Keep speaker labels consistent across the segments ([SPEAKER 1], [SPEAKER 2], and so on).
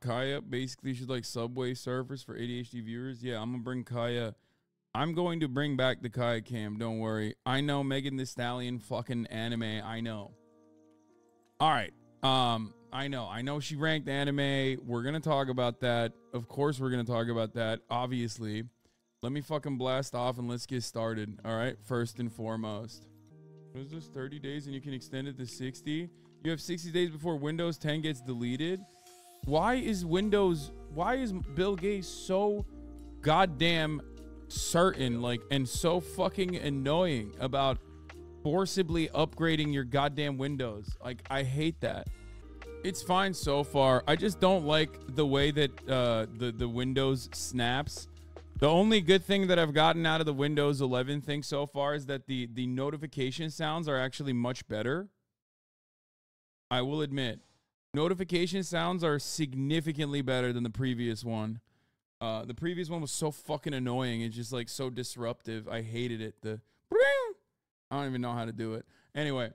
[SPEAKER 1] Kaya basically should like Subway Surfers for ADHD viewers. Yeah, I'm gonna bring Kaya. I'm going to bring back the Kaya cam. Don't worry. I know Megan Thee Stallion fucking anime. I know. All right. I know she ranked anime. We're gonna talk about that. Of course, we're gonna talk about that. Obviously. Let me fucking blast off and let's get started. All right. First and foremost. What is this? 30 days and you can extend it to 60. You have 60 days before Windows 10 gets deleted. Why is Bill Gates so goddamn certain, like, and so fucking annoying about forcibly upgrading your goddamn Windows? Like, I hate that. It's fine so far. I just don't like the way that the Windows snaps. The only good thing that I've gotten out of the Windows 11 thing so far is that the notification sounds are actually much better. I will admit. Notification sounds are significantly better than the previous one. The previous one was so fucking annoying. It's just like so disruptive. I hated it. I don't even know how to do it. Anyway,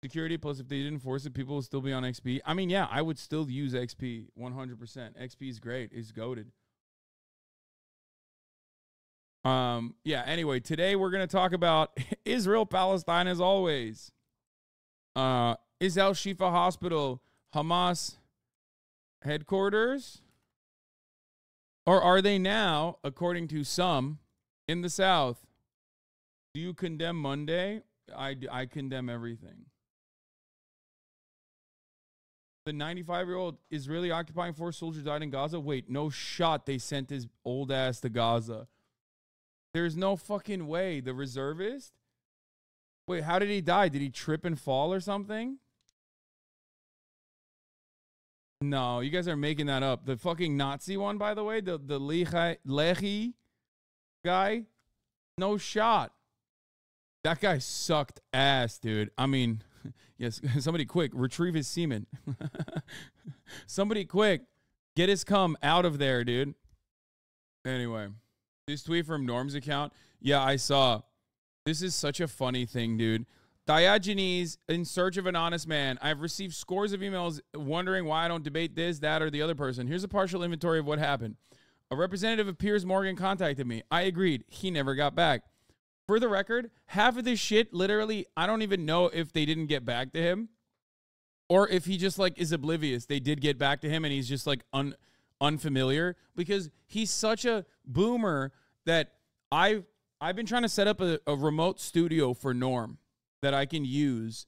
[SPEAKER 1] security plus if they didn't force it, people would still be on XP. I mean, yeah, I would still use XP 100%. XP is great. It's goated. Yeah, anyway, today we're going to talk about Israel, Palestine as always. Is Al Shifa Hospital Hamas headquarters? Or are they now, according to some, in the South? Do you condemn Monday? I condemn everything. The 95-year-old Israeli occupying force soldier died in Gaza? Wait, no shot they sent his old ass to Gaza. There's no fucking way. The reservist? Wait, how did he die? Did he trip and fall or something? No, you guys are making that up. The fucking Nazi one, by the way, the Lehi guy, no shot. That guy sucked ass, dude. I mean, yes, somebody quick, retrieve his semen. Somebody quick, get his cum out of there, dude. Anyway, this tweet from Norm's account. Yeah, I saw. This is such a funny thing, dude. Diogenes, in search of an honest man. I've received scores of emails wondering why I don't debate this, that, or the other person. Here's a partial inventory of what happened. A representative of Piers Morgan contacted me. I agreed. He never got back. For the record, half of this shit, literally, I don't even know if they didn't get back to him or if he just, like, is oblivious. They did get back to him and he's just, like, unfamiliar because he's such a boomer that I've been trying to set up a remote studio for Norm that I can use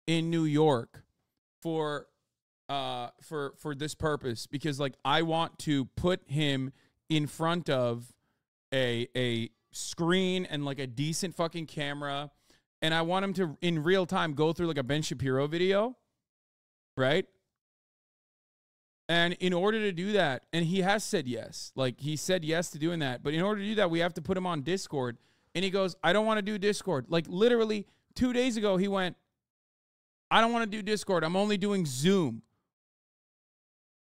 [SPEAKER 1] in New York for this purpose because, like, I want to put him in front of a screen and like a decent fucking camera, and I want him to in real time go through like a Ben Shapiro video, right? And in order to do that, and he has said yes, like he said yes to doing that, but in order to do that, we have to put him on Discord. And he goes, I don't want to do Discord. Like literally 2 days ago, he went, I don't want to do Discord. I'm only doing Zoom.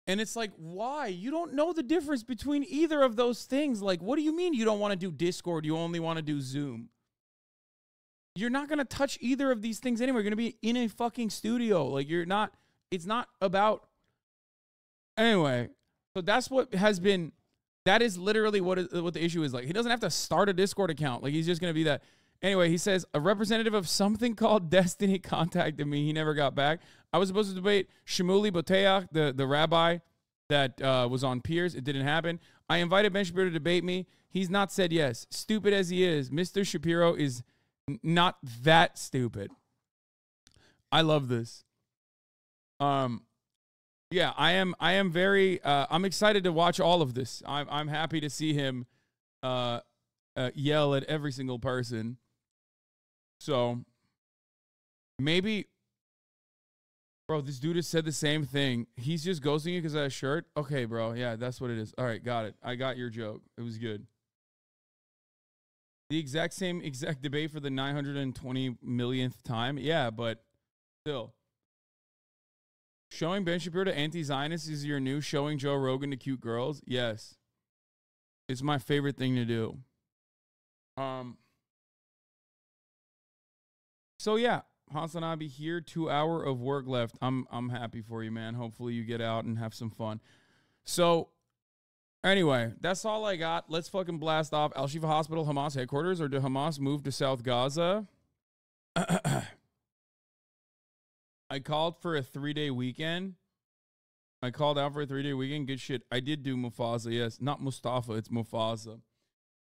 [SPEAKER 1] And it's like, why? You don't know the difference between either of those things. Like, what do you mean you don't want to do Discord? You only want to do Zoom. You're not going to touch either of these things anyway. You're going to be in a fucking studio. Like, you're not, it's not about, anyway. So that's what has been, that is literally what the issue is. Like, he doesn't have to start a Discord account. Like, he's just going to be that. Anyway, he says, a representative of something called Destiny contacted me. He never got back. I was supposed to debate Shmuley Boteach, the rabbi that was on Piers. It didn't happen. I invited Ben Shapiro to debate me. He's not said yes. Stupid as he is, Mr. Shapiro is not that stupid. I love this. Yeah, I am very, I'm excited to watch all of this. I'm happy to see him yell at every single person. So maybe, bro, this dude has said the same thing. He's just ghosting you because of that shirt. Okay, bro. Yeah, that's what it is. All right, got it. I got your joke. It was good. The exact debate for the 920 millionth time. Yeah, but still. Showing Ben Shapiro to anti-Zionists is your new showing Joe Rogan to cute girls? Yes. It's my favorite thing to do. So yeah, Hasanabi here, 2 hour of work left. I'm happy for you, man. Hopefully you get out and have some fun. So anyway, that's all I got. Let's fucking blast off. Al Shifa Hospital, Hamas headquarters, or did Hamas move to South Gaza? I called for a 3-day weekend. I called out for a 3-day weekend. Good shit. I did do Mufasa, yes. Not Mustafa, it's Mufasa.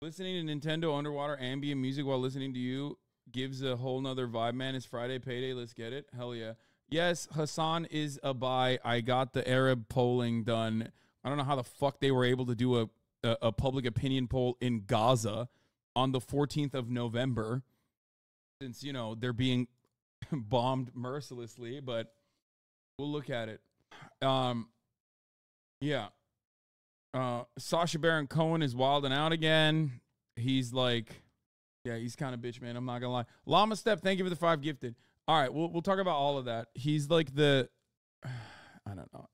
[SPEAKER 1] Listening to Nintendo underwater ambient music while listening to you gives a whole nother vibe, man. It's Friday payday. Let's get it. Hell yeah. Yes, Hassan is a buy. I got the Arab polling done. I don't know how the fuck they were able to do a public opinion poll in Gaza on the 14th of November, since, you know, they're being bombed mercilessly, but we'll look at it. Yeah. Sacha Baron Cohen is wilding out again. He's like, yeah, he's kind of bitch, man. I'm not gonna lie. Llama Step, thank you for the 5 gifted. All right, we'll talk about all of that. He's like the, I don't know.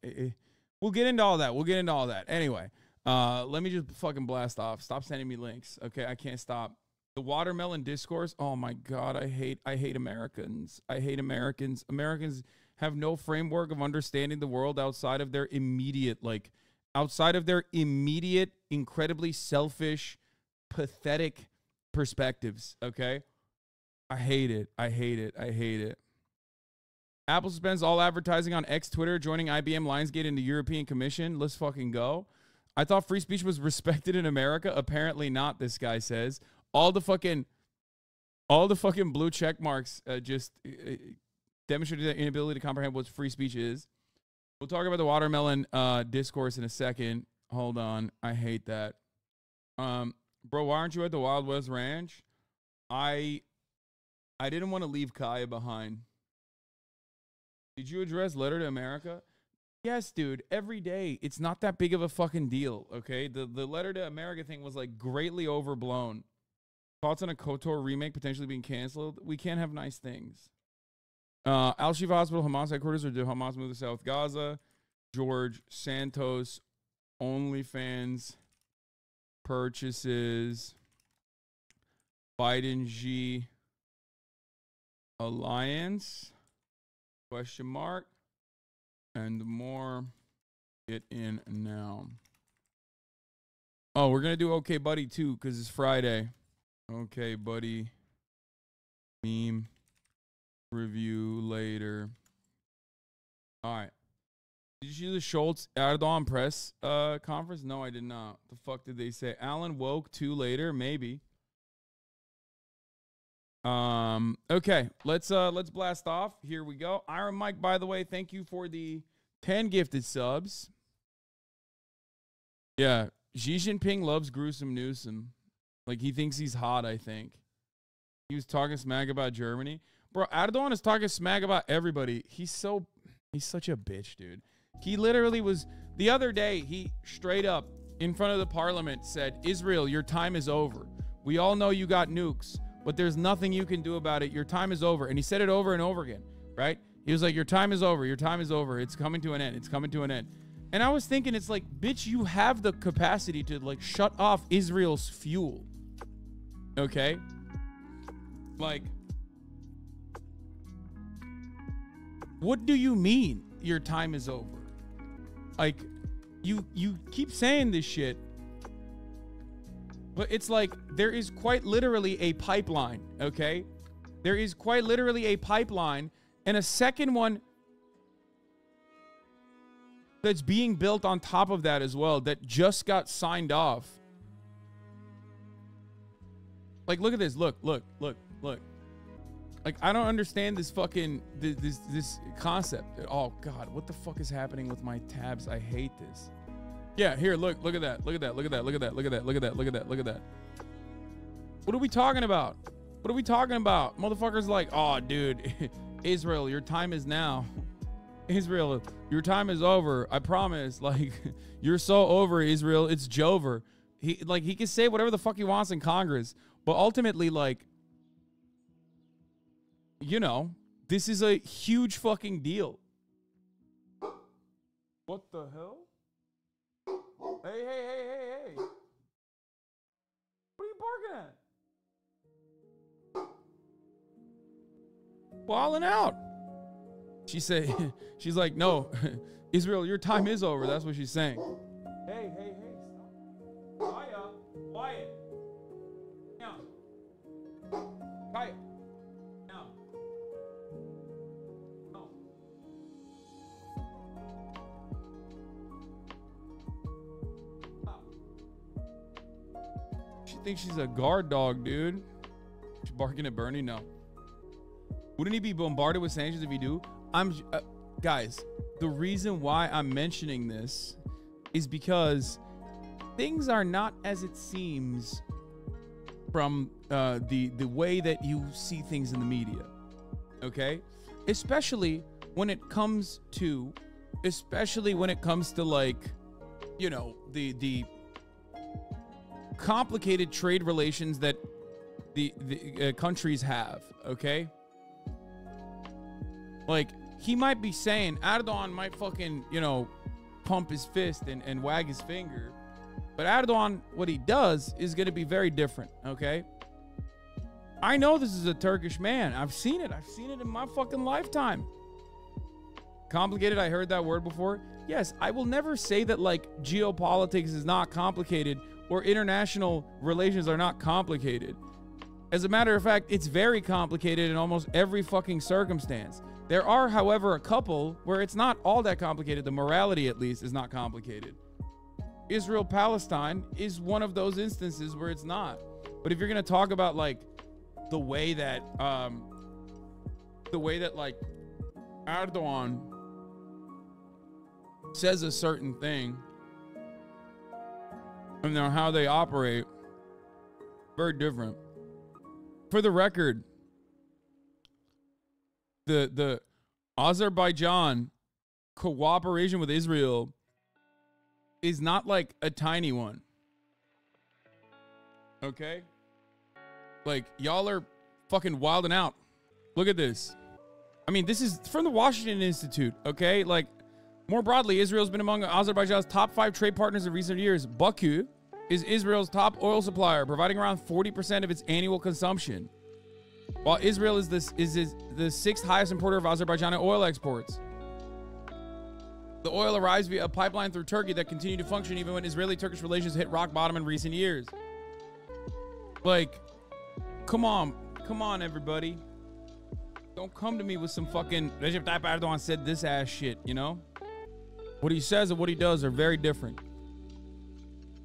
[SPEAKER 1] We'll get into all that. We'll get into all that. Anyway, let me just fucking blast off. Stop sending me links. Okay, I can't stop. The watermelon discourse. Oh my God, I hate Americans. I hate Americans. Americans have no framework of understanding the world outside of their immediate, incredibly selfish, pathetic perspectives. Okay, I hate it. I hate it. I hate it. Apple suspends all advertising on X Twitter, joining IBM, Lionsgate, and the European Commission. Let's fucking go. I thought free speech was respected in America. Apparently not, this guy says. All the fucking blue check marks just demonstrated their inability to comprehend what free speech is. We'll talk about the watermelon discourse in a second. Hold on. I hate that. Bro, why aren't you at the Wild West Ranch? I didn't want to leave Kaya behind. Did you address Letter to America? Yes, dude. Every day. It's not that big of a fucking deal, okay? The Letter to America thing was, like, greatly overblown. Thoughts on a KOTOR remake potentially being canceled? We can't have nice things. Al Shifa Hospital, Hamas headquarters, or did Hamas move to South Gaza? George Santos, OnlyFans purchases, Biden G alliance, question mark, and more. Get in now. Oh, we're going to do Okay Buddy too, because it's Friday. Okay Buddy meme review later. All right. Did you see the Schultz Erdogan press conference? No, I did not. The fuck did they say? Alan woke 2 later, maybe. Okay, let's blast off. Here we go. Iron Mike, by the way, thank you for the 10 gifted subs. Yeah, Xi Jinping loves gruesome Newsom. Like, he thinks he's hot, I think. He was talking smack about Germany. Bro, Erdogan is talking smack about everybody. He's such a bitch, dude. He literally was, the other day, he straight up in front of the parliament said, Israel, your time is over. We all know you got nukes, but there's nothing you can do about it. Your time is over. And he said it over and over again, right? He was like, your time is over. Your time is over. It's coming to an end. It's coming to an end. And I was thinking, it's like, bitch, you have the capacity to, like, shut off Israel's fuel. Okay? Like, what do you mean your time is over? Like, you keep saying this shit, but it's like there is quite literally a pipeline, okay? There is quite literally a pipeline and a second one that's being built on top of that as well that just got signed off. Like, look at this. Look. Like, I don't understand this fucking, this concept. Oh, God, what the fuck is happening with my tabs? I hate this. Yeah, here, look at that. Look at that. Look at that. Look at that. Look at that. Look at that. Look at that. Look at that. What are we talking about? What are we talking about? Motherfuckers like, oh, dude, Israel, your time is now. Israel, your time is over. I promise. Like, you're so over, Israel. It's Jover. He can say whatever the fuck he wants in Congress, but ultimately, like, you know, this is a huge fucking deal. What the hell? Hey. What are you barking at? Balling out. She said, she's like, no, Israel, your time is over. That's what she's saying. Hey, stop. Kaya, quiet. Now. Kaya. Now. No. Stop. She thinks she's a guard dog, dude. She's barking at Bernie? No. Wouldn't he be bombarded with sanctions if he do? Guys, the reason why I'm mentioning this is because things are not as it seems from the way that you see things in the media. Okay? Especially when it comes to like, you know, the complicated trade relations that the countries have, okay? Like, he might be saying, Erdogan might fucking, you know, pump his fist and wag his finger. But Erdogan, what he does is going to be very different, okay? I know this is a Turkish man. I've seen it. I've seen it in my fucking lifetime. Complicated, I heard that word before. Yes, I will never say that, like, geopolitics is not complicated or international relations are not complicated. As a matter of fact, it's very complicated in almost every fucking circumstance. There are, however, a couple where it's not all that complicated. The morality, at least, is not complicated. Israel-Palestine is one of those instances where it's not. But if you're going to talk about, like, the way that like, Erdogan says a certain thing and now how they operate, very different. For the record, the Azerbaijan cooperation with Israel is not like a tiny one. Okay? Like, y'all are fucking wilding out. Look at this. I mean, this is from the Washington Institute, okay? Like, more broadly, Israel's been among Azerbaijan's top 5 trade partners in recent years. Baku is Israel's top oil supplier, providing around 40% of its annual consumption. While Israel is the 6th highest importer of Azerbaijani oil exports. The oil arrives via a pipeline through Turkey that continued to function even when Israeli-Turkish relations hit rock bottom in recent years. Like, come on, everybody. Don't come to me with some fucking Recep Tayyip Erdogan said this ass shit, you know? What he says and what he does are very different.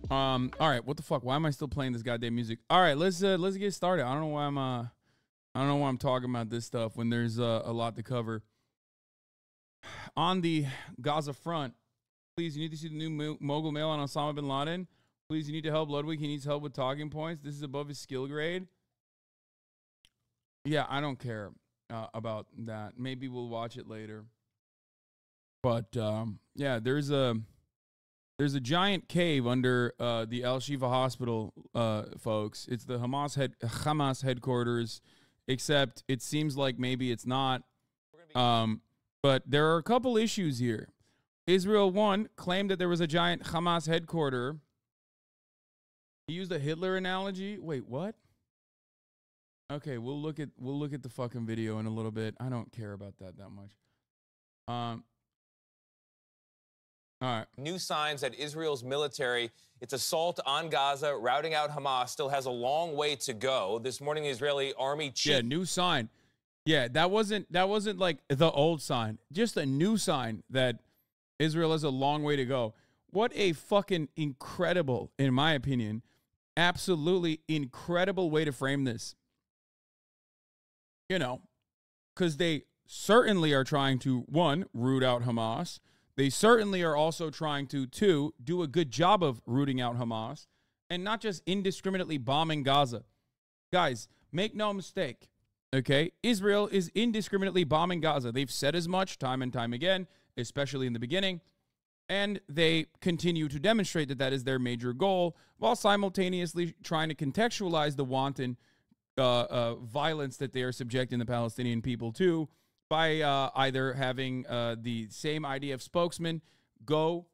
[SPEAKER 1] All right, what the fuck? Why am I still playing this goddamn music? All right, let's get started. I don't know why I'm talking about this stuff when there's a lot to cover. On the Gaza front, please, you need to see the new mogul mail on Osama bin Laden. Please, you need to help Ludwig. He needs help with talking points. This is above his skill grade. Yeah, I don't care about that. Maybe we'll watch it later. But yeah, there's a giant cave under the Al Shifa hospital, folks. It's the Hamas headquarters, except it seems like maybe it's not. But there are a couple issues here. Israel, one, claimed that there was a giant Hamas headquarters. He used a Hitler analogy. Wait, what? Okay, we'll look at the fucking video in a little bit. I don't care about that much. All right.
[SPEAKER 2] New signs that Israel's military, its assault on Gaza, routing out Hamas, still has a long way to go. This morning, the Israeli army chief...
[SPEAKER 1] Yeah, new sign. Yeah, that wasn't like the old sign. Just a new sign that Israel has a long way to go. What a fucking incredible, in my opinion, absolutely incredible way to frame this. You know, because they certainly are trying to, one, root out Hamas. They certainly are also trying to, two, do a good job of rooting out Hamas and not just indiscriminately bombing Gaza. Guys, make no mistake, okay? Israel is indiscriminately bombing Gaza. They've said as much time and time again, especially in the beginning, and they continue to demonstrate that that is their major goal while simultaneously trying to contextualize the wanton violence that they are subjecting the Palestinian people to by either having the same IDF spokesman go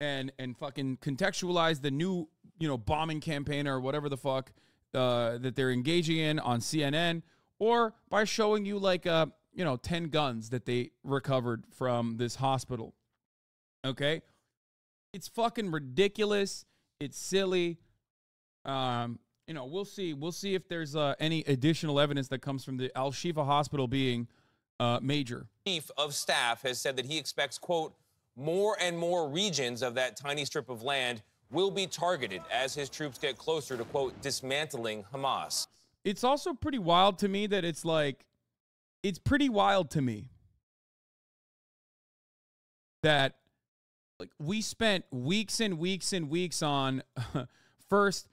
[SPEAKER 1] and fucking contextualize the new, you know, bombing campaign or whatever the fuck that they're engaging in on CNN, or by showing you like 10 guns that they recovered from this hospital. Okay? It's fucking ridiculous. It's silly. We'll see. We'll see if there's any additional evidence that comes from the Al-Shifa hospital being major.
[SPEAKER 2] Chief of staff has said that he expects, quote, more and more regions of that tiny strip of land will be targeted as his troops get closer to, quote, dismantling Hamas.
[SPEAKER 1] It's also pretty wild to me that it's pretty wild to me that we spent weeks and weeks and weeks on first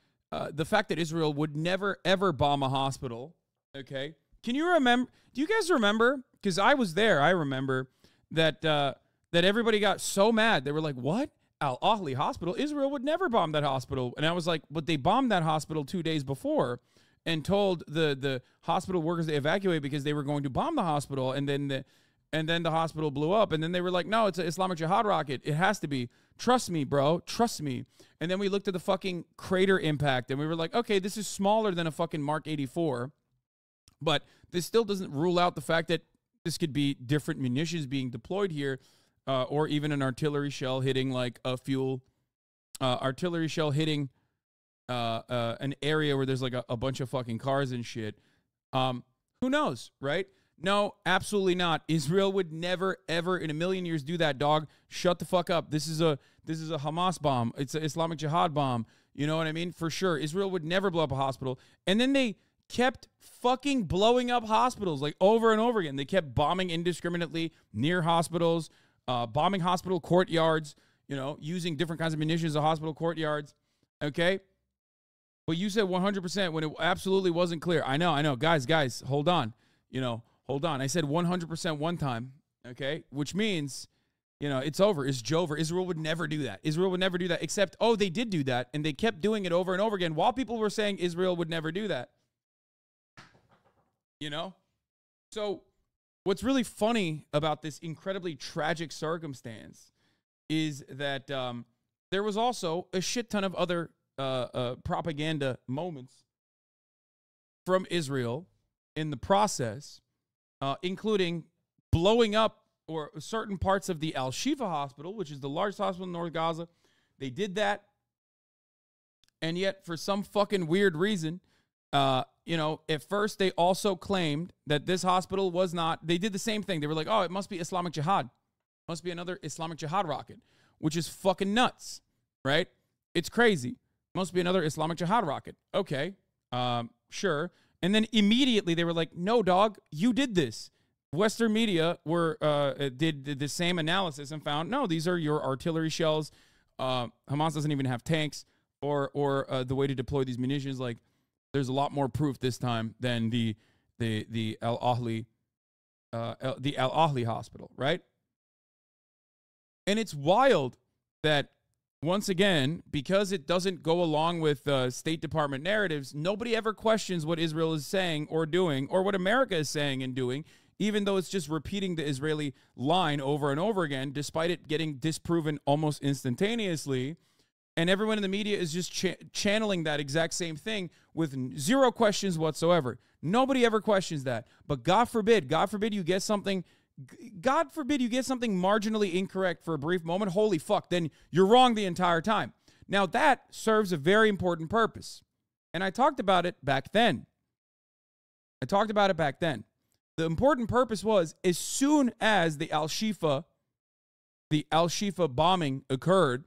[SPEAKER 1] the fact that Israel would never ever bomb a hospital. Okay, can you remember? Do you guys remember? Because I was there. I remember that everybody got so mad. They were like, "What? Al-Ahli Hospital? Israel would never bomb that hospital." And I was like, "But they bombed that hospital 2 days before." And told the hospital workers to evacuate because they were going to bomb the hospital, and then the hospital blew up, and then they were like, "No, it's an Islamic Jihad rocket. It has to be. Trust me, bro. Trust me." And then we looked at the fucking crater impact, and we were like, "Okay, this is smaller than a fucking Mark 84, but this still doesn't rule out the fact that this could be different munitions being deployed here, or even an artillery shell hitting like a fuel artillery shell hitting." An area where there's like a bunch of fucking cars and shit. Who knows, right? No, absolutely not. Israel would never, ever in a million years do that, dog. Shut the fuck up. This is a Hamas bomb. It's an Islamic Jihad bomb. You know what I mean? For sure. Israel would never blow up a hospital. And then they kept fucking blowing up hospitals like over and over again. They kept bombing indiscriminately near hospitals, bombing hospital courtyards, using different kinds of munitions at hospital courtyards. Okay? But you said 100% when it absolutely wasn't clear. I know. Guys, hold on. Hold on. I said 100% one time, okay? Which means, it's over. It's Jover. Israel would never do that. Israel would never do that, except, they did do that, and they kept doing it over and over again while people were saying Israel would never do that. So what's really funny about this incredibly tragic circumstance is that there was also a shit ton of other propaganda moments from Israel in the process, including blowing up or certain parts of the Al-Shifa hospital, which is the largest hospital in North Gaza. They did that. And yet, for some fucking weird reason, at first they also claimed that this hospital was not, they did the same thing. They were like, it must be Islamic Jihad. Must be another Islamic Jihad rocket, which is fucking nuts, right? It's crazy. Must be another Islamic Jihad rocket. Okay, sure. And then immediately they were like, "No, dog, you did this." Western media did the same analysis and found, no, these are your artillery shells. Hamas doesn't even have tanks or the way to deploy these munitions. Like, there's a lot more proof this time than the Al-Ahli hospital, right? And it's wild that, once again, because it doesn't go along with State Department narratives, nobody ever questions what Israel is saying or doing, or what America is saying and doing, even though it's just repeating the Israeli line over and over again, despite it getting disproven almost instantaneously. And everyone in the media is just channeling that exact same thing with zero questions whatsoever. Nobody ever questions that. But God forbid you get something marginally incorrect for a brief moment. Holy fuck, then you're wrong the entire time. Now that serves a very important purpose. And I talked about it back then. The important purpose was, as soon as the Al-Shifa bombing occurred,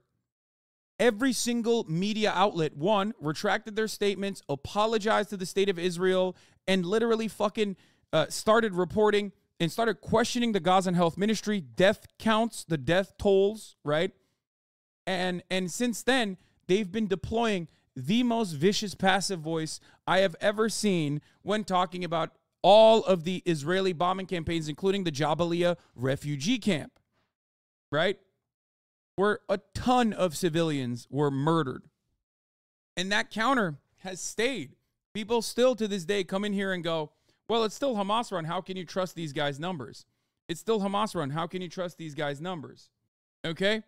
[SPEAKER 1] every single media outlet, one, retracted their statements, apologized to the state of Israel, and literally fucking started reporting and started questioning the Gazan Health Ministry, death counts, the death tolls, right? And since then, they've been deploying the most vicious passive voice I have ever seen when talking about all of the Israeli bombing campaigns, including the Jabalia refugee camp, right? Where a ton of civilians were murdered. And that counter has stayed. People still to this day come in here and go, well, it's still Hamas run. How can you trust these guys' numbers? It's still Hamas run. How can you trust these guys' numbers? Okay?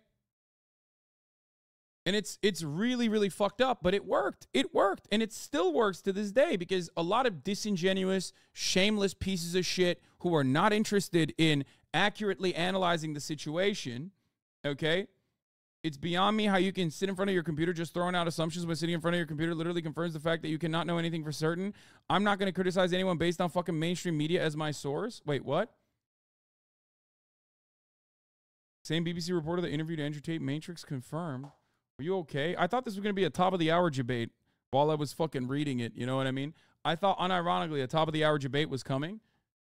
[SPEAKER 1] And it's really, really fucked up, but it worked. It worked. And it still works to this day because a lot of disingenuous, shameless pieces of shit who are not interested in accurately analyzing the situation, okay? It's beyond me how you can sit in front of your computer just throwing out assumptions when sitting in front of your computer literally confirms the fact that you cannot know anything for certain. I'm not going to criticize anyone based on fucking mainstream media as my source. Wait, what? Same BBC reporter that interviewed Andrew Tate, Matrix confirmed. Are you okay? I thought this was going to be a top of the hour debate while I was fucking reading it. You know what I mean? I thought unironically a top of the hour debate was coming.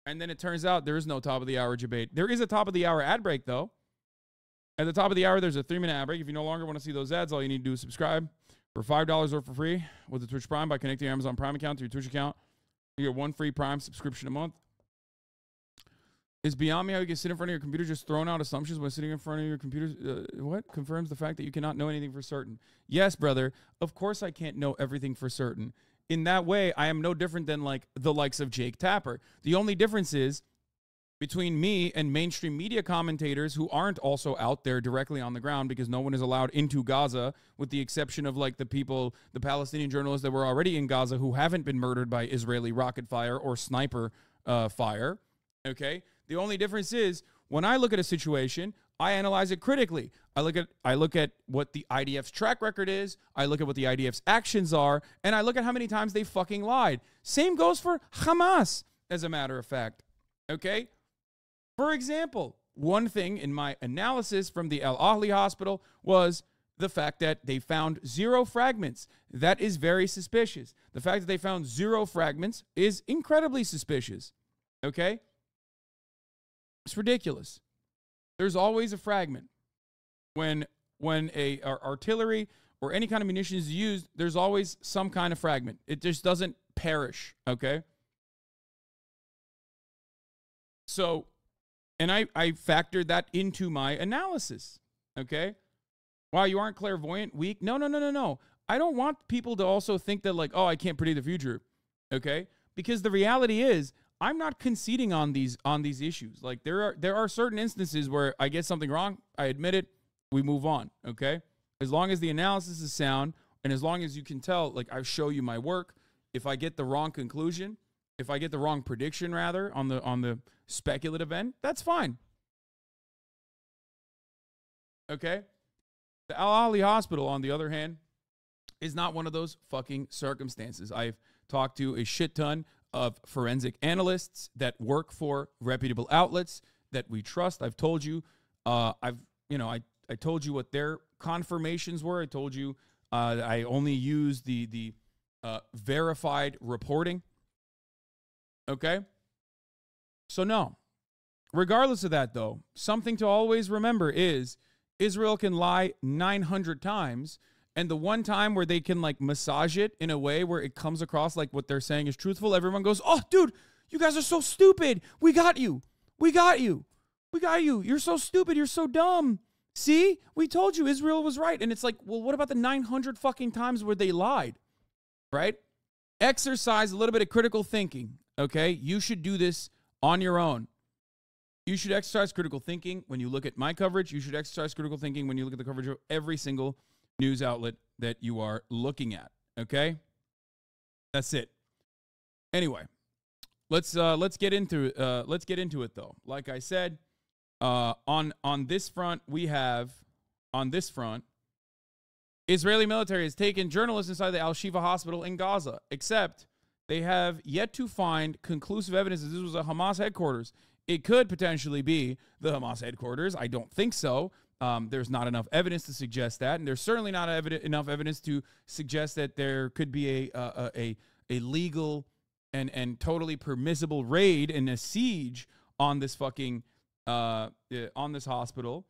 [SPEAKER 1] And then it turns out there is no top of the hour debate. There is a top of the hour ad break though. At the top of the hour, there's a 3-minute ad break. If you no longer want to see those ads, all you need to do is subscribe for $5 or for free with the Twitch Prime by connecting your Amazon Prime account to your Twitch account. You get one free Prime subscription a month. It's beyond me how you can sit in front of your computer just throwing out assumptions when sitting in front of your computer. What? Confirms the fact that you cannot know anything for certain. Yes, brother. Of course I can't know everything for certain. In that way, I am no different than like the likes of Jake Tapper. The only difference is between me and mainstream media commentators who aren't also out there directly on the ground because no one is allowed into Gaza with the exception of like the people, the Palestinian journalists that were already in Gaza who haven't been murdered by Israeli rocket fire or sniper fire. Okay? The only difference is when I look at a situation, I analyze it critically. I look at what the IDF's track record is. I look at what the IDF's actions are, and I look at how many times they fucking lied. Same goes for Hamas, as a matter of fact. Okay? For example, one thing in my analysis from the Al Ahli hospital was the fact that they found 0 fragments. That is very suspicious. The fact that they found 0 fragments is incredibly suspicious. Okay? It's ridiculous. There's always a fragment. When artillery or any kind of munition is used, there's always some kind of fragment. It just doesn't perish, okay? So, and I factored that into my analysis, okay? Wow, you aren't clairvoyant, weak? No. I don't want people to also think that like, oh, I can't predict the future, okay? Because the reality is, I'm not conceding on these issues. Like there are certain instances where I get something wrong, I admit it, we move on, okay? As long as the analysis is sound and as long as you can tell, like I show you my work, if I get the wrong conclusion, if I get the wrong prediction rather on the speculative end, that's fine. Okay? The Al Ahli Hospital, on the other hand, is not one of those fucking circumstances. I've talked to a shit ton of forensic analysts that work for reputable outlets that we trust. I've told you, I told you what their confirmations were. I told you I only use the verified reporting. Okay? So no. Regardless of that, though, something to always remember is Israel can lie 900 times, and the one time where they can like massage it in a way where it comes across like what they're saying is truthful, everyone goes, oh, dude, you guys are so stupid. We got you. We got you. We got you. You're so stupid. You're so dumb. See? We told you Israel was right. And it's like, well, what about the 900 fucking times where they lied? Right? Exercise a little bit of critical thinking, okay? You should do this on your own. You should exercise critical thinking when you look at my coverage. You should exercise critical thinking when you look at the coverage of every single news outlet that you are looking at, okay? That's it. Anyway, let's get into it though. Like I said, on this front, Israeli military has taken journalists inside the Al-Shifa hospital in Gaza, except they have yet to find conclusive evidence that this was a Hamas headquarters. It could potentially be the Hamas headquarters. I don't think so. There's not enough evidence to suggest that, and there's certainly not enough evidence to suggest that there could be a legal and totally permissible raid and a siege on this fucking on this hospital,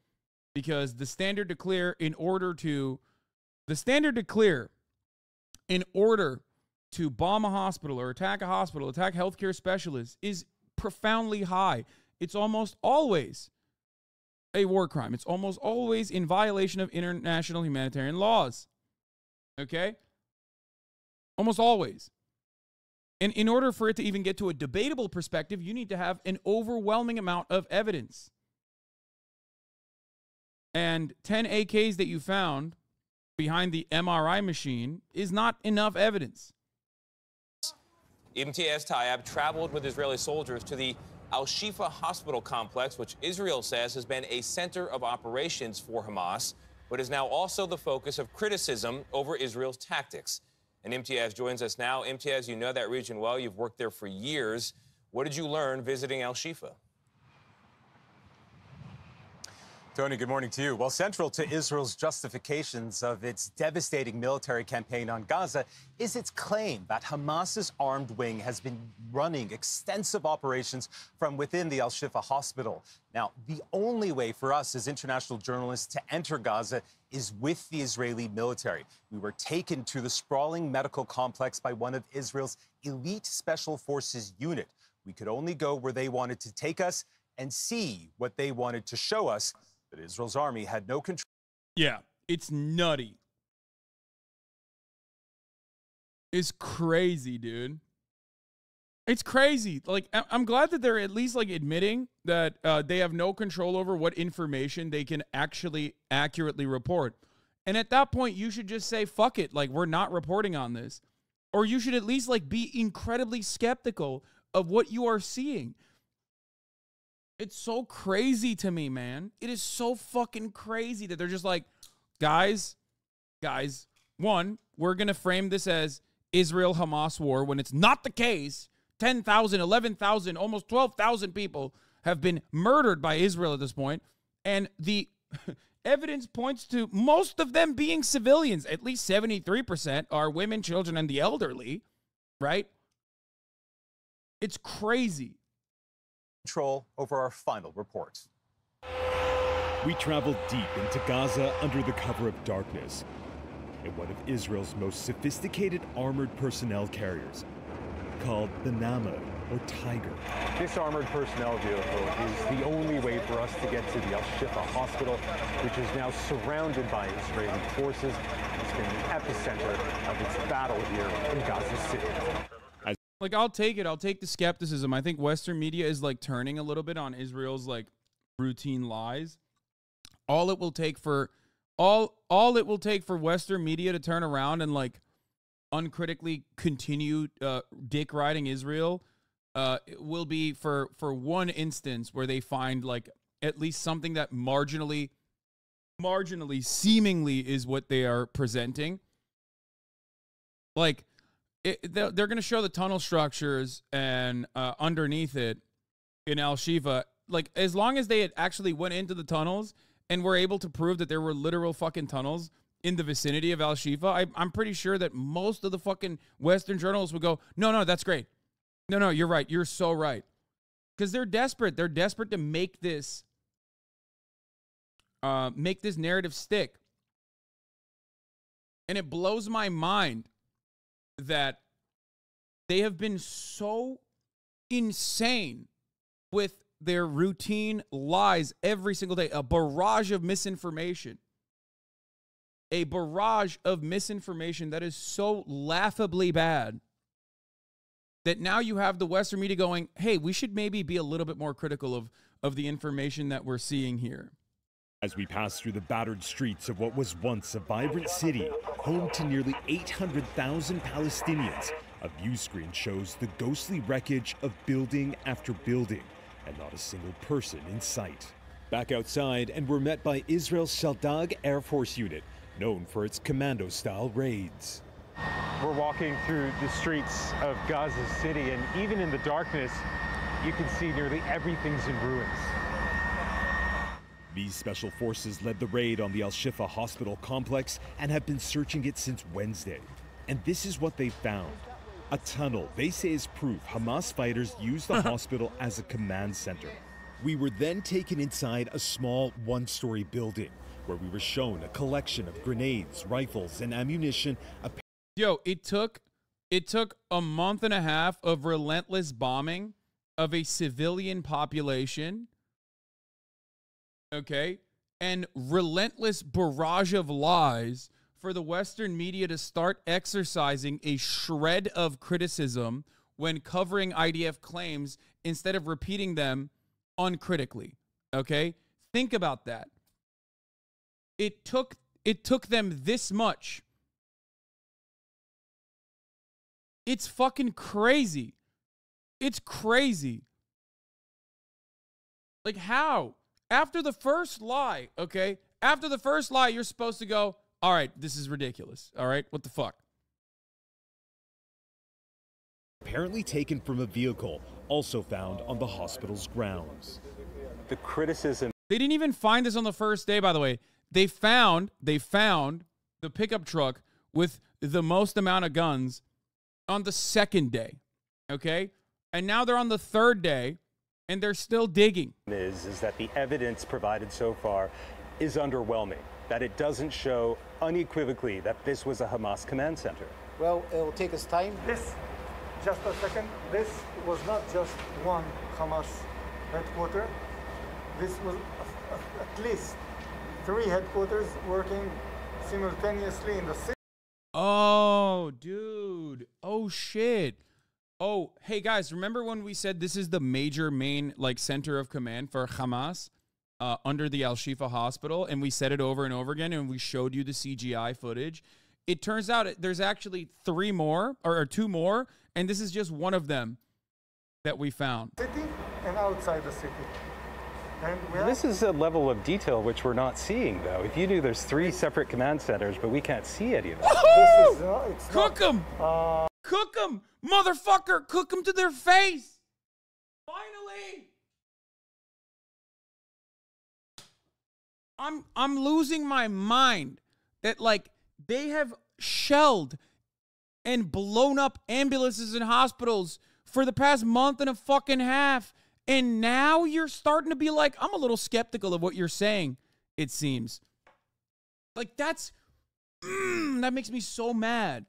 [SPEAKER 1] because the standard to clear in order to bomb a hospital or attack a hospital, attack healthcare specialists is profoundly high. It's almost always a war crime. It's almost always in violation of international humanitarian laws. Okay? Almost always. And in order for it to even get to a debatable perspective, you need to have an overwhelming amount of evidence. And 10 AKs that you found behind the MRI machine is not enough evidence.
[SPEAKER 2] Imtiaz Tayeb traveled with Israeli soldiers to the Al-Shifa hospital complex, which Israel says has been a center of operations for Hamas, but is now also the focus of criticism over Israel's tactics. And Imtiaz joins us now. Imtiaz, you know that region well. You've worked there for years. What did you learn visiting Al-Shifa?
[SPEAKER 3] Tony, good morning to you. Well, central to Israel's justifications of its devastating military campaign on Gaza is its claim that Hamas's armed wing has been running extensive operations from within the Al-Shifa hospital. Now, the only way for us as international journalists to enter Gaza is with the Israeli military. We were taken to the sprawling medical complex by one of Israel's elite special forces unit. We could only go where they wanted to take us and see what they wanted to show us. But Israel's army had no control.
[SPEAKER 1] Yeah, it's nutty. It's crazy, dude. It's crazy. Like, I'm glad that they're at least like admitting that they have no control over what information they can actually accurately report. And at that point, you should just say, fuck it. Like, we're not reporting on this. Or you should at least like be incredibly skeptical of what you are seeing. It's so crazy to me, man. It is so fucking crazy that they're just like, guys, one, we're going to frame this as Israel-Hamas war when it's not the case. 10,000, 11,000, almost 12,000 people have been murdered by Israel at this point. And the evidence points to most of them being civilians. At least 73% are women, children, and the elderly, right? It's crazy.
[SPEAKER 3] Control over our final report.
[SPEAKER 4] We traveled deep into Gaza under the cover of darkness in one of Israel's most sophisticated armored personnel carriers, called the Nama, or Tiger.
[SPEAKER 5] This armored personnel vehicle is the only way for us to get to the Al-Shifa hospital, which is now surrounded by Israeli forces. It's been the epicenter of its battle here in Gaza City.
[SPEAKER 1] Like, I'll take it. I'll take the skepticism. I think Western media is, like, turning a little bit on Israel's, like, routine lies. All it will take for Western media to turn around and, like, uncritically continue dick riding Israel it will be for one instance where they find, like, at least something that marginally seemingly is what they are presenting. Like, they're going to show the tunnel structures and underneath it in Al-Shifa. Like, as long as they had actually went into the tunnels and were able to prove that there were literal fucking tunnels in the vicinity of Al-Shifa, I'm pretty sure that most of the fucking Western journalists would go, no, that's great. No, you're right. You're so right. Because they're desperate. They're desperate to make this narrative stick. And it blows my mind that they have been so insane with their routine lies every single day. A barrage of misinformation. A barrage of misinformation that is so laughably bad that now you have the Western media going, hey, we should maybe be a little bit more critical of the information that we're seeing here.
[SPEAKER 4] As we pass through the battered streets of what was once a vibrant city, home to nearly 800,000 Palestinians, a view screen shows the ghostly wreckage of building after building, and not a single person in sight. Back outside, and we're met by Israel's Shaldag Air Force Unit, known for its commando-style raids.
[SPEAKER 5] We're walking through the streets of Gaza City, and even in the darkness, you can see nearly everything's in ruins.
[SPEAKER 4] These special forces led the raid on the Al-Shifa hospital complex and have been searching it since Wednesday. And this is what they found. A tunnel they say is proof Hamas fighters used the hospital as a command center. We were then taken inside a small one-story building where we were shown a collection of grenades, rifles, and ammunition.
[SPEAKER 1] Yo, it took a month and a half of relentless bombing of a civilian population, okay, and relentless barrage of lies for the Western media to start exercising a shred of criticism when covering IDF claims instead of repeating them uncritically, okay? Think about that. It took it took them this much. It's fucking crazy. It's crazy. Like, how? After the first lie, okay? After the first lie, you're supposed to go, all right, this is ridiculous. All right, what the fuck?
[SPEAKER 4] Apparently taken from a vehicle also found on the hospital's grounds.
[SPEAKER 5] The criticism.
[SPEAKER 1] They didn't even find this on the first day, by the way. They found the pickup truck with the most amount of guns on the second day, okay? And now they're on the third day, and they're still digging.
[SPEAKER 5] Is that the evidence provided so far is underwhelming, that it doesn't show unequivocally that this was a Hamas command center.
[SPEAKER 6] Well, it will take us time.
[SPEAKER 7] Just a second, this was not just one Hamas headquarters. This was at least 3 headquarters working simultaneously in the city.
[SPEAKER 1] Oh, dude. Oh, shit. Oh, hey, guys, remember when we said this is the main, like, center of command for Hamas under the Al-Shifa hospital, and we said it over and over again, and we showed you the CGI footage? It turns out there's actually 3 more, or 2 more, and this is just one of them that we found.
[SPEAKER 7] City and outside the city. And
[SPEAKER 5] this is a level of detail which we're not seeing, though. If you knew there's 3 separate command centers, but we can't see any of that.
[SPEAKER 1] Cook them! Cook them! Motherfucker! Cook them to their face! Finally! I'm losing my mind that, like, they have shelled and blown up ambulances and hospitals for the past month and a fucking half. And now you're starting to be like, I'm a little skeptical of what you're saying, it seems. Like, that makes me so mad.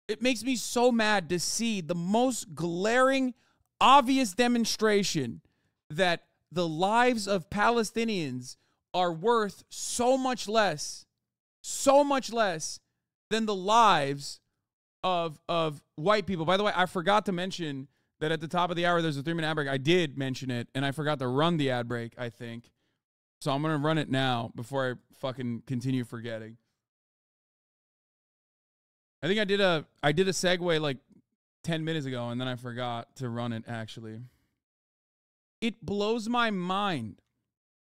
[SPEAKER 1] It makes me so mad to see the most glaring, obvious demonstration that the lives of Palestinians are worth so much less than the lives of white people. By the way, I forgot to mention that at the top of the hour, there's a 3-minute ad break. I did mention it, and I forgot to run the ad break, I think. So I'm going to run it now before I fucking continue forgetting. I think I did a segue like 10 minutes ago, and then I forgot to run it, actually. It blows my mind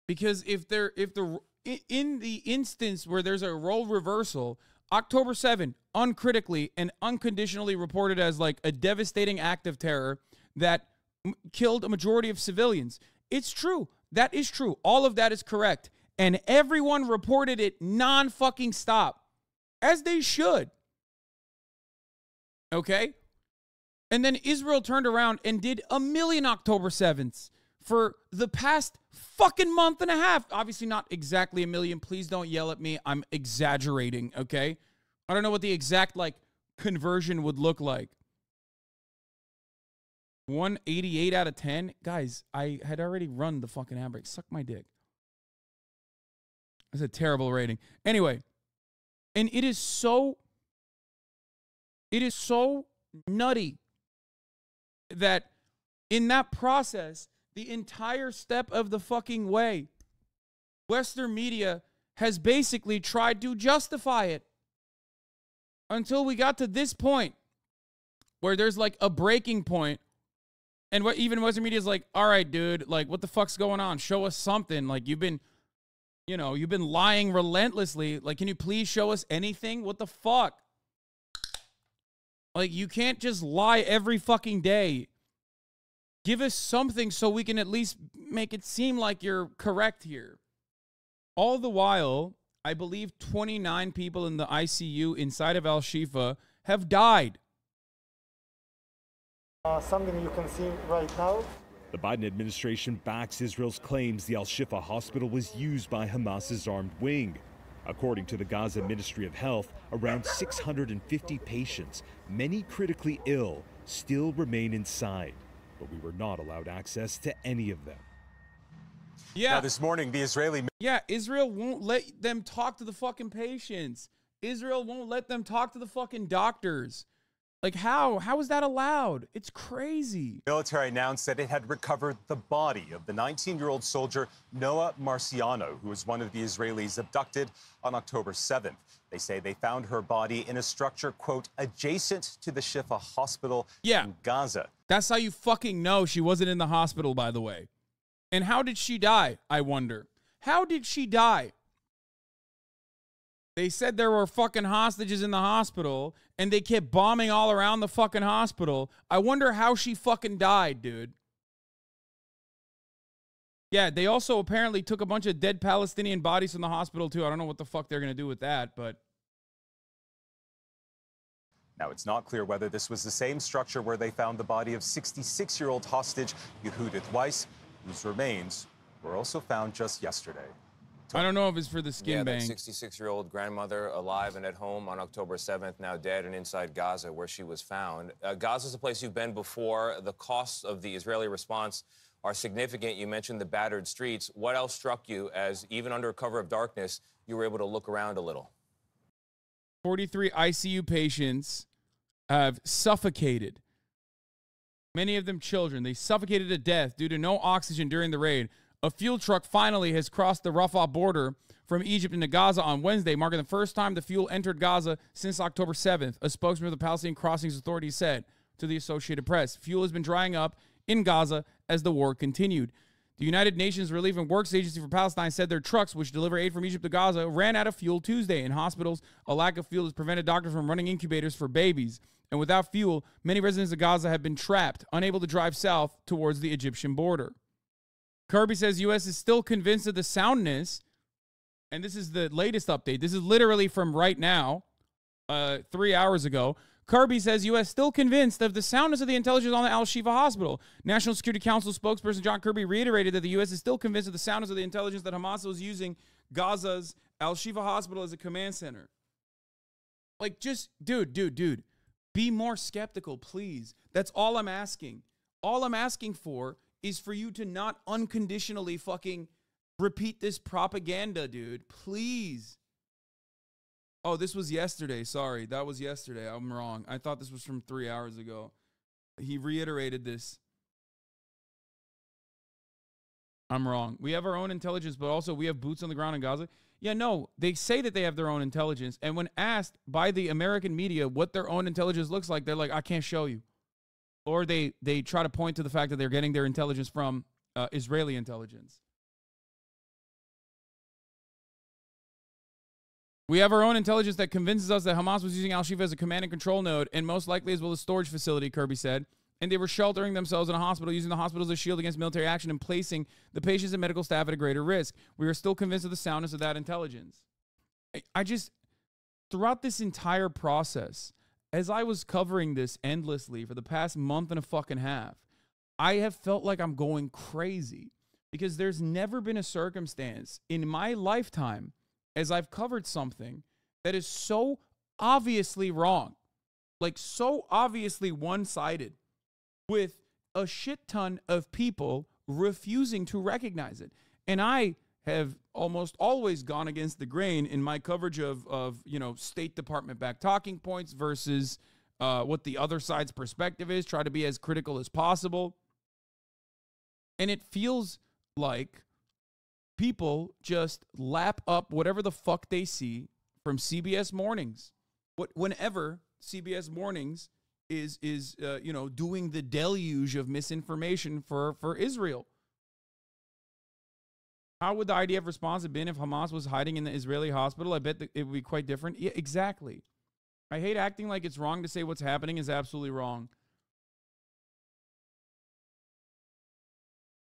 [SPEAKER 1] because in the instance where there's a role reversal, October 7, uncritically and unconditionally reported as like a devastating act of terror that killed a majority of civilians. It's true. That is true. All of that is correct. And everyone reported it non-fucking stop, as they should. Okay? And then Israel turned around and did a million October 7ths for the past fucking month and a half. Obviously not exactly a million. Please don't yell at me. I'm exaggerating, okay? I don't know what the exact, like, conversion would look like. 188 out of 10? Guys, I had already run the fucking ad break. Suck my dick. That's a terrible rating. Anyway, and it is so nutty that in that process, the entire step of the fucking way, Western media has basically tried to justify it until we got to this point where there's like a breaking point. And what even Western media is like, all right, dude, like, what the fuck's going on? Show us something. Like, you've been lying relentlessly. Like, can you please show us anything? What the fuck? Like, you can't just lie every fucking day. Give us something so we can at least make it seem like you're correct here. All the while, I believe 29 people in the ICU inside of Al-Shifa have died.
[SPEAKER 7] Something you can see right now.
[SPEAKER 4] The Biden administration backs Israel's claims the Al-Shifa hospital was used by Hamas's armed wing. According to the Gaza Ministry of Health, around 650 patients, many critically ill, still remain inside. But we were not allowed access to any of them.
[SPEAKER 1] Yeah.
[SPEAKER 3] Now, this morning, the Israeli...
[SPEAKER 1] Yeah, Israel won't let them talk to the fucking patients. Israel won't let them talk to the fucking doctors. Like, how is that allowed? It's crazy.
[SPEAKER 3] Military announced that it had recovered the body of the 19-year-old soldier Noah Marciano, who was one of the Israelis abducted on October 7th. They say they found her body in a structure, quote, adjacent to the Shifa hospital in Gaza.
[SPEAKER 1] That's how you fucking know she wasn't in the hospital, by the way. And how did she die, I wonder? How did she die? They said there were fucking hostages in the hospital, and they kept bombing all around the fucking hospital. I wonder how she fucking died, dude. Yeah, they also apparently took a bunch of dead Palestinian bodies from the hospital, too. I don't know what the fuck they're going to do with that, but...
[SPEAKER 3] Now, it's not clear whether this was the same structure where they found the body of 66-year-old hostage Yehudit Weiss, whose remains were also found just yesterday.
[SPEAKER 1] I don't know if it's for the skin bang.
[SPEAKER 2] That 66-year-old grandmother alive and at home on October 7th, now dead and inside Gaza, where she was found. Gaza's a place you've been before. The costs of the Israeli response are significant. You mentioned the battered streets. What else struck you as, even under cover of darkness, you were able to look around a little?
[SPEAKER 1] 43 ICU patients have suffocated. Many of them children. They suffocated to death due to no oxygen during the raid. A fuel truck finally has crossed the Rafah border from Egypt into Gaza on Wednesday, marking the first time the fuel entered Gaza since October 7th, a spokesman of the Palestinian Crossings Authority said to the Associated Press. Fuel has been drying up in Gaza as the war continued. The United Nations Relief and Works Agency for Palestine said their trucks, which deliver aid from Egypt to Gaza, ran out of fuel Tuesday. In hospitals, a lack of fuel has prevented doctors from running incubators for babies. And without fuel, many residents of Gaza have been trapped, unable to drive south towards the Egyptian border. Kirby says U.S. is still convinced of the soundness, and this is the latest update. This is literally from right now, 3 hours ago. Kirby says U.S. still convinced of the soundness of the intelligence on the Al-Shifa hospital. National Security Council spokesperson John Kirby reiterated that the U.S. is still convinced of the soundness of the intelligence that Hamas was using Gaza's Al-Shifa hospital as a command center. Like, just, dude, be more skeptical, please. That's all I'm asking. All I'm asking for is for you to not unconditionally fucking repeat this propaganda, dude. Please. Oh, this was yesterday. Sorry, that was yesterday. I'm wrong. I thought this was from 3 hours ago. He reiterated this. I'm wrong. We have our own intelligence, but also we have boots on the ground in Gaza. Yeah, no, they say that they have their own intelligence. And when asked by the American media what their own intelligence looks like, they're like, I can't show you. Or they try to point to the fact that they're getting their intelligence from Israeli intelligence. We have our own intelligence that convinces us that Hamas was using Al-Shifa as a command and control node, and most likely as well as storage facility, Kirby said. And they were sheltering themselves in a hospital, using the hospital as a shield against military action and placing the patients and medical staff at a greater risk. We are still convinced of the soundness of that intelligence. I just, throughout this entire process, as I was covering this endlessly for the past month and a fucking half, I have felt like I'm going crazy because there's never been a circumstance in my lifetime as I've covered something that is so obviously wrong, like so obviously one-sided, with a shit ton of people refusing to recognize it. And I have almost always gone against the grain in my coverage of you know, State Department-backed talking points versus what the other side's perspective is, try to be as critical as possible. And it feels like people just lap up whatever the fuck they see from CBS Mornings. Whenever CBS Mornings is you know, doing the deluge of misinformation for Israel. How would the IDF response have been if Hamas was hiding in the Israeli hospital? I bet that it would be quite different. Yeah, exactly. I hate acting like it's wrong to say what's happening is absolutely wrong.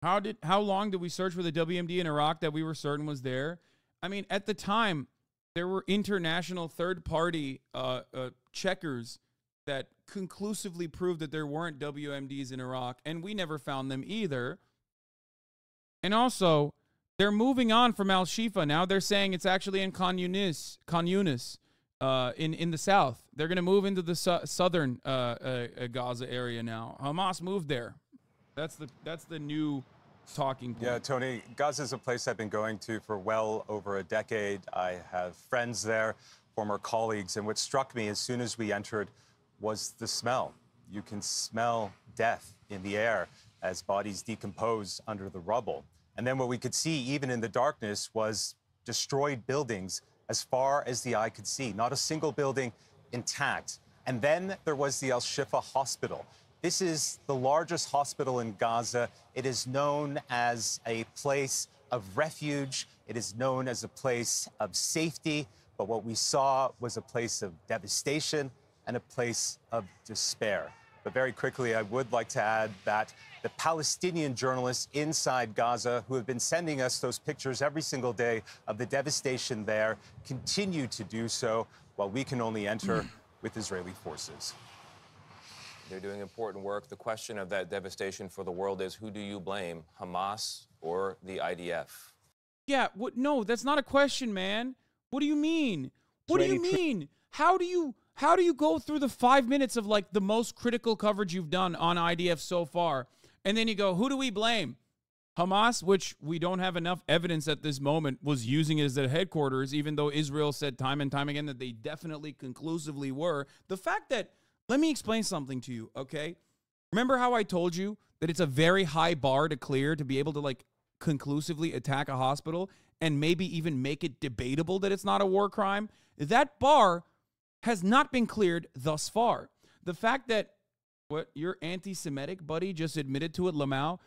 [SPEAKER 1] How long did we search for the WMD in Iraq that we were certain was there? I mean, at the time, there were international third-party checkers that conclusively proved that there weren't WMDs in Iraq, and we never found them either. And also, they're moving on from Al-Shifa. Now they're saying it's actually in Khan Yunis, in the south. They're going to move into the southern Gaza area now. Hamas moved there. That's the new talking point.
[SPEAKER 3] Yeah, Tony, Gaza is a place I've been going to for well over a decade. I have friends there, former colleagues, and what struck me as soon as we entered was the smell. You can smell death in the air as bodies decompose under the rubble. And then what we could see, even in the darkness, was destroyed buildings as far as the eye could see. Not a single building intact. And then there was the Al-Shifa hospital. This is the largest hospital in Gaza. It is known as a place of refuge. It is known as a place of safety. But what we saw was a place of devastation and a place of despair. But very quickly, I would like to add that the Palestinian journalists inside Gaza, who have been sending us those pictures every single day of the devastation there, continue to do so, while we can only enter with Israeli forces.
[SPEAKER 2] They're doing important work. The question of that devastation for the world is, who do you blame, Hamas or the IDF?
[SPEAKER 1] Yeah, no, that's not a question, man. What do you mean? What do you mean? How do you go through the 5 minutes of like the most critical coverage you've done on IDF so far, and then you go, who do we blame? Hamas, which we don't have enough evidence at this moment, was using it as their headquarters, even though Israel said time and time again that they definitely conclusively were. The fact that, let me explain something to you, okay? Remember how I told you that it's a very high bar to clear to be able to like conclusively attack a hospital and maybe even make it debatable that it's not a war crime? That bar has not been cleared thus far. The fact that your anti-Semitic buddy just admitted to it, Lamau,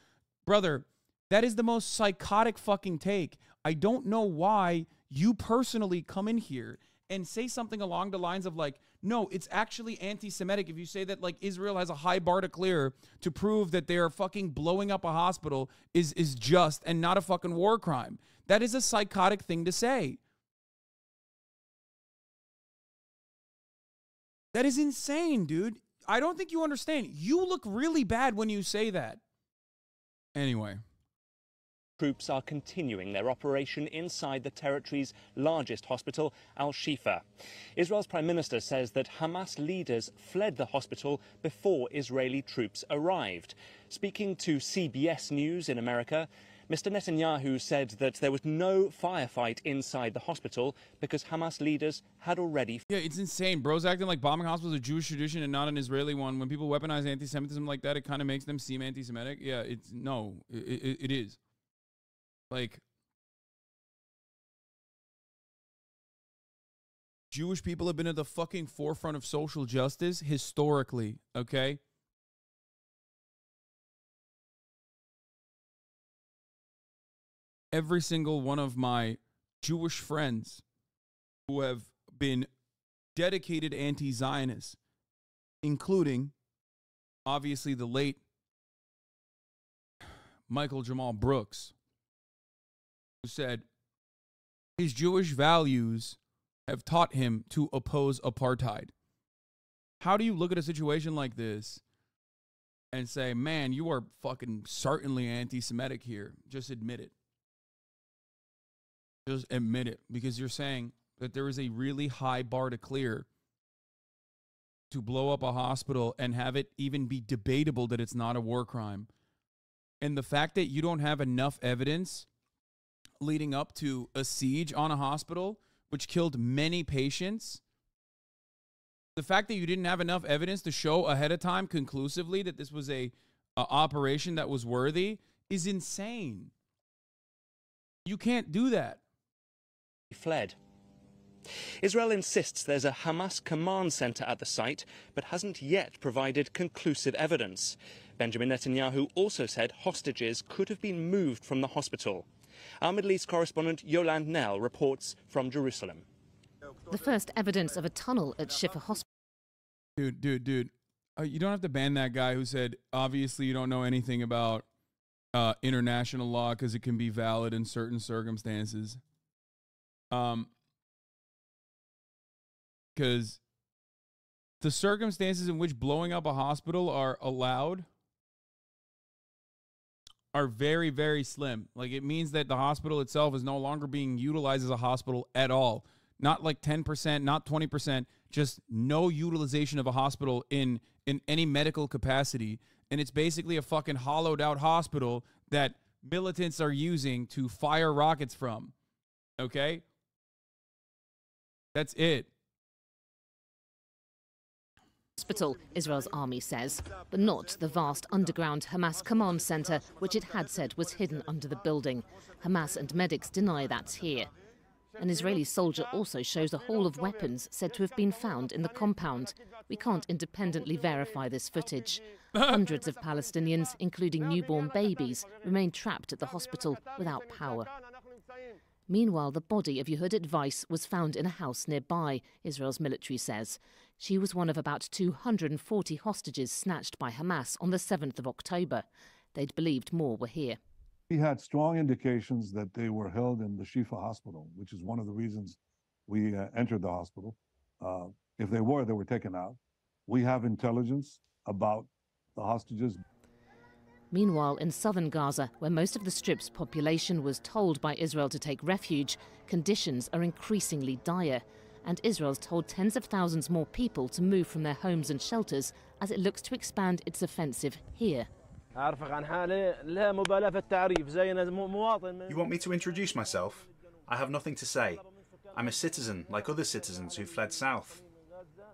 [SPEAKER 1] brother, that is the most psychotic fucking take. I don't know why you personally come in here and say something along the lines of like, no, it's actually anti-Semitic if you say that like Israel has a high bar to clear to prove that they're fucking blowing up a hospital is just and not a fucking war crime. That is a psychotic thing to say. That is insane, dude. I don't think you understand. You look really bad when you say that. Anyway.
[SPEAKER 8] Troops are continuing their operation inside the territory's largest hospital, Al-Shifa. Israel's prime minister says that Hamas leaders fled the hospital before Israeli troops arrived. Speaking to CBS News in America, Mr. Netanyahu said that there was no firefight inside the hospital because Hamas leaders had already...
[SPEAKER 1] Yeah, it's insane. Bro's acting like bombing hospitals is a Jewish tradition and not an Israeli one. When people weaponize anti-Semitism like that, it kind of makes them seem anti-Semitic. Yeah, it is. Like, Jewish people have been at the fucking forefront of social justice historically, okay? Every single one of my Jewish friends who have been dedicated anti-Zionists, including, obviously, the late Michael Jamal Brooks, who said his Jewish values have taught him to oppose apartheid. How do you look at a situation like this and say, man, you are fucking certainly anti-Semitic here? Just admit it. Just admit it, because you're saying that there is a really high bar to clear to blow up a hospital and have it even be debatable that it's not a war crime. And the fact that you don't have enough evidence leading up to a siege on a hospital, which killed many patients, the fact that you didn't have enough evidence to show ahead of time conclusively that this was a operation that was worthy is insane. You can't do that.
[SPEAKER 8] Fled. Israel insists there's a Hamas command center at the site, but hasn't yet provided conclusive evidence. Benjamin Netanyahu also said hostages could have been moved from the hospital. Our Middle East correspondent Yolande Nell reports from Jerusalem.
[SPEAKER 9] The first evidence of a tunnel at Shifa Hospital.
[SPEAKER 1] Dude. You don't have to ban that guy who said, obviously you don't know anything about international law because it can be valid in certain circumstances. Because the circumstances in which blowing up a hospital are allowed are very, very slim. Like, it means that the hospital itself is no longer being utilized as a hospital at all. Not like 10%, not 20%, just no utilization of a hospital in any medical capacity. And it's basically a fucking hollowed out hospital that militants are using to fire rockets from. Okay? That's it.
[SPEAKER 9] hospital, Israel's army says, but not the vast underground Hamas command center, which it had said was hidden under the building. Hamas and medics deny that's here. An Israeli soldier also shows a haul of weapons said to have been found in the compound. We can't independently verify this footage. Hundreds of Palestinians, including newborn babies, remain trapped at the hospital without power. Meanwhile, the body of Yehudit Weiss was found in a house nearby, Israel's military says. She was one of about 240 hostages snatched by Hamas on the 7th of October. They'd believed more were here.
[SPEAKER 10] We had strong indications that they were held in the Shifa hospital, which is one of the reasons we entered the hospital. If they were taken out. We have intelligence about the hostages.
[SPEAKER 9] Meanwhile, in southern Gaza, where most of the Strip's population was told by Israel to take refuge, conditions are increasingly dire, and Israel's told tens of thousands more people to move from their homes and shelters as it looks to expand its offensive here.
[SPEAKER 11] You want me to introduce myself? I have nothing to say. I'm a citizen like other citizens who fled south.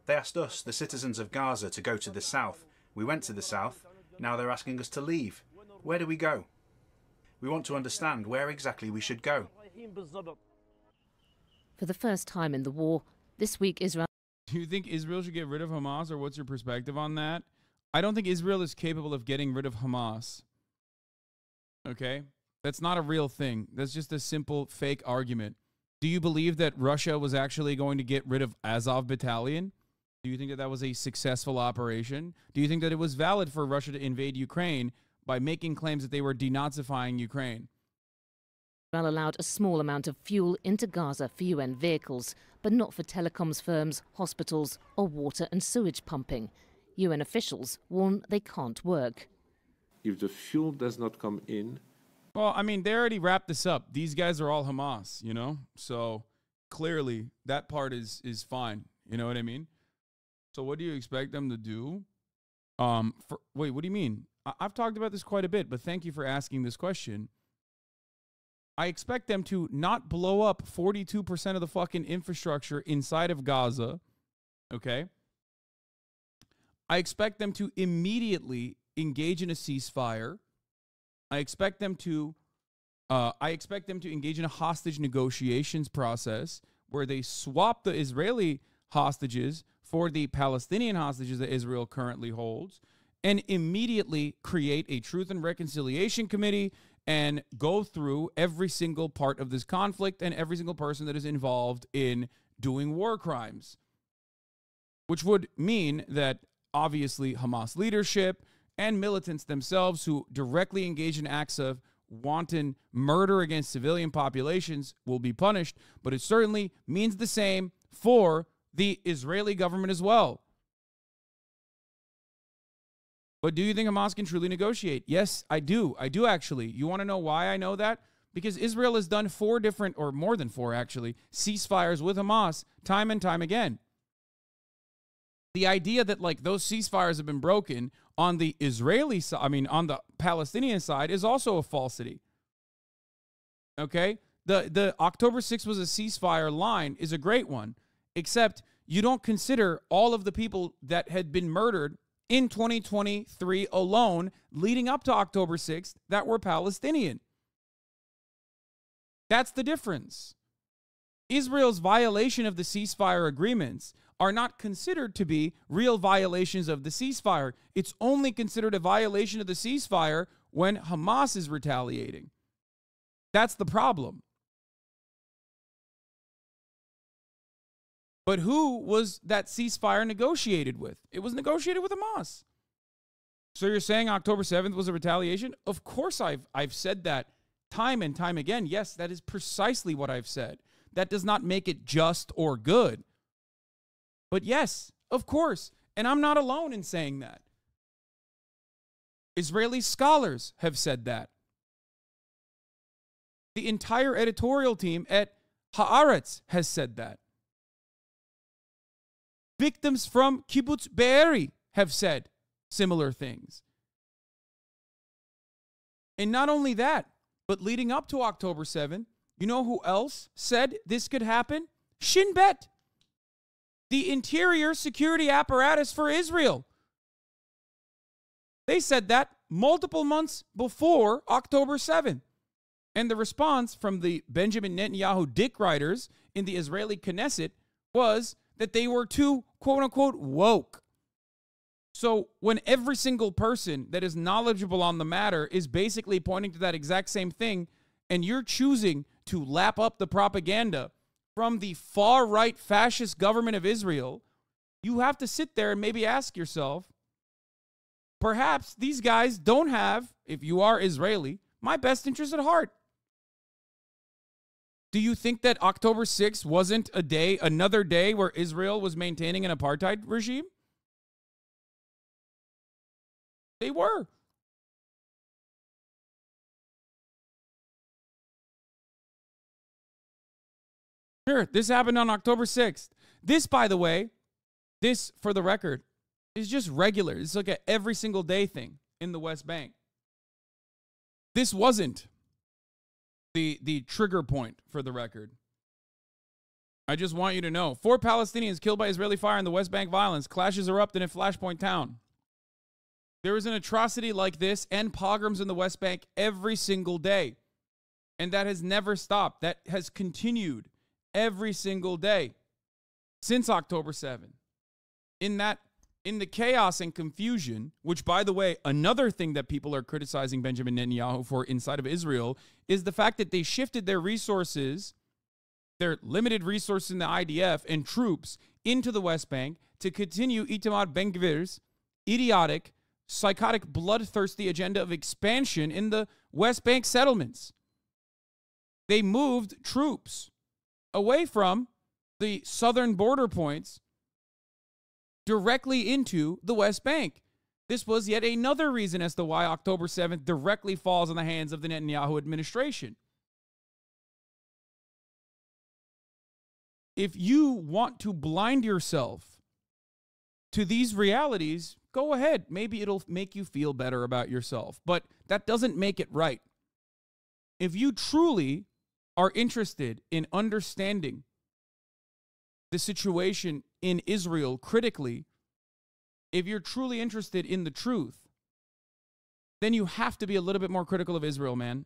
[SPEAKER 11] They asked us, the citizens of Gaza, to go to the south. We went to the south. Now they're asking us to leave. Where do we go? We want to understand where exactly we should go.
[SPEAKER 9] For the first time in the war, this week Israel...
[SPEAKER 1] Do you think Israel should get rid of Hamas, or what's your perspective on that? I don't think Israel is capable of getting rid of Hamas. Okay? That's not a real thing. That's just a simple fake argument. Do you believe that Russia was actually going to get rid of Azov Battalion? Do you think that that was a successful operation? Do you think that it was valid for Russia to invade Ukraine by making claims that they were denazifying Ukraine?
[SPEAKER 9] Israel allowed a small amount of fuel into Gaza for UN vehicles, but not for telecoms firms, hospitals, or water and sewage pumping. UN officials warn they can't work.
[SPEAKER 12] If the fuel does not come in...
[SPEAKER 1] Well, I mean, they already wrapped this up. These guys are all Hamas, you know? So clearly that part is fine. You know what I mean? So what do you expect them to do? Wait, what do you mean? I've talked about this quite a bit, but thank you for asking this question. I expect them to not blow up 42% of the fucking infrastructure inside of Gaza, okay? I expect them to immediately engage in a ceasefire. I expect them to engage in a hostage negotiations process where they swap the Israeli hostages for the Palestinian hostages that Israel currently holds, and immediately create a Truth and Reconciliation Committee and go through every single part of this conflict and every single person that is involved in doing war crimes, which would mean that obviously Hamas leadership and militants themselves who directly engage in acts of wanton murder against civilian populations will be punished, but it certainly means the same for the Israeli government as well. But do you think Hamas can truly negotiate? Yes, I do. I do, actually. You want to know why I know that? Because Israel has done 4 different, or more than 4 actually, ceasefires with Hamas time and time again. The idea that like those ceasefires have been broken on the Israeli side, on the Palestinian side, is also a falsity. Okay? The October 6th was a ceasefire line is a great one, except you don't consider all of the people that had been murdered in 2023 alone leading up to October 6th that were Palestinian. That's the difference. Israel's violation of the ceasefire agreements are not considered to be real violations of the ceasefire. It's only considered a violation of the ceasefire when Hamas is retaliating. That's the problem. But who was that ceasefire negotiated with? It was negotiated with Hamas. So you're saying October 7th was a retaliation? Of course I've said that time and time again. Yes, that is precisely what I've said. That does not make it just or good. But yes, of course. And I'm not alone in saying that. Israeli scholars have said that. The entire editorial team at Haaretz has said that. Victims from Kibbutz Be'eri have said similar things. And not only that, but leading up to October 7th, you know who else said this could happen? Shin Bet. the interior security apparatus for Israel. They said that multiple months before October 7th. And the response from the Benjamin Netanyahu dick riders in the Israeli Knesset was that they were too, quote unquote, woke. So when every single person that is knowledgeable on the matter is basically pointing to that exact same thing, and you're choosing to lap up the propaganda from the far-right fascist government of Israel, you have to sit there and maybe ask yourself, perhaps these guys don't have, if you are Israeli, my best interest at heart. Do you think that October 6th wasn't another day where Israel was maintaining an apartheid regime? They were. Sure, this happened on October 6th. This, by the way, this, for the record, is just regular. It's like a every single day thing in the West Bank. This wasn't the trigger point, for the record. I just want you to know. 4 Palestinians killed by Israeli fire in the West Bank violence. Clashes erupted in Flashpoint Town. There is an atrocity like this and pogroms in the West Bank every single day. And that has never stopped. That has continued every single day since October 7th. In the chaos and confusion, which, by the way, another thing that people are criticizing Benjamin Netanyahu for inside of Israel is the fact that they shifted their resources, their limited resources in the IDF and troops into the West Bank to continue Itamar Ben-Gvir's idiotic, psychotic, bloodthirsty agenda of expansion in the West Bank settlements. They moved troops away from the southern border points directly into the West Bank. This was yet another reason as to why October 7th directly falls in the hands of the Netanyahu administration. If you want to blind yourself to these realities, go ahead. Maybe it'll make you feel better about yourself, but that doesn't make it right. If you truly are interested in understanding the situation in Israel critically, if you're truly interested in the truth, then you have to be a little bit more critical of Israel, man.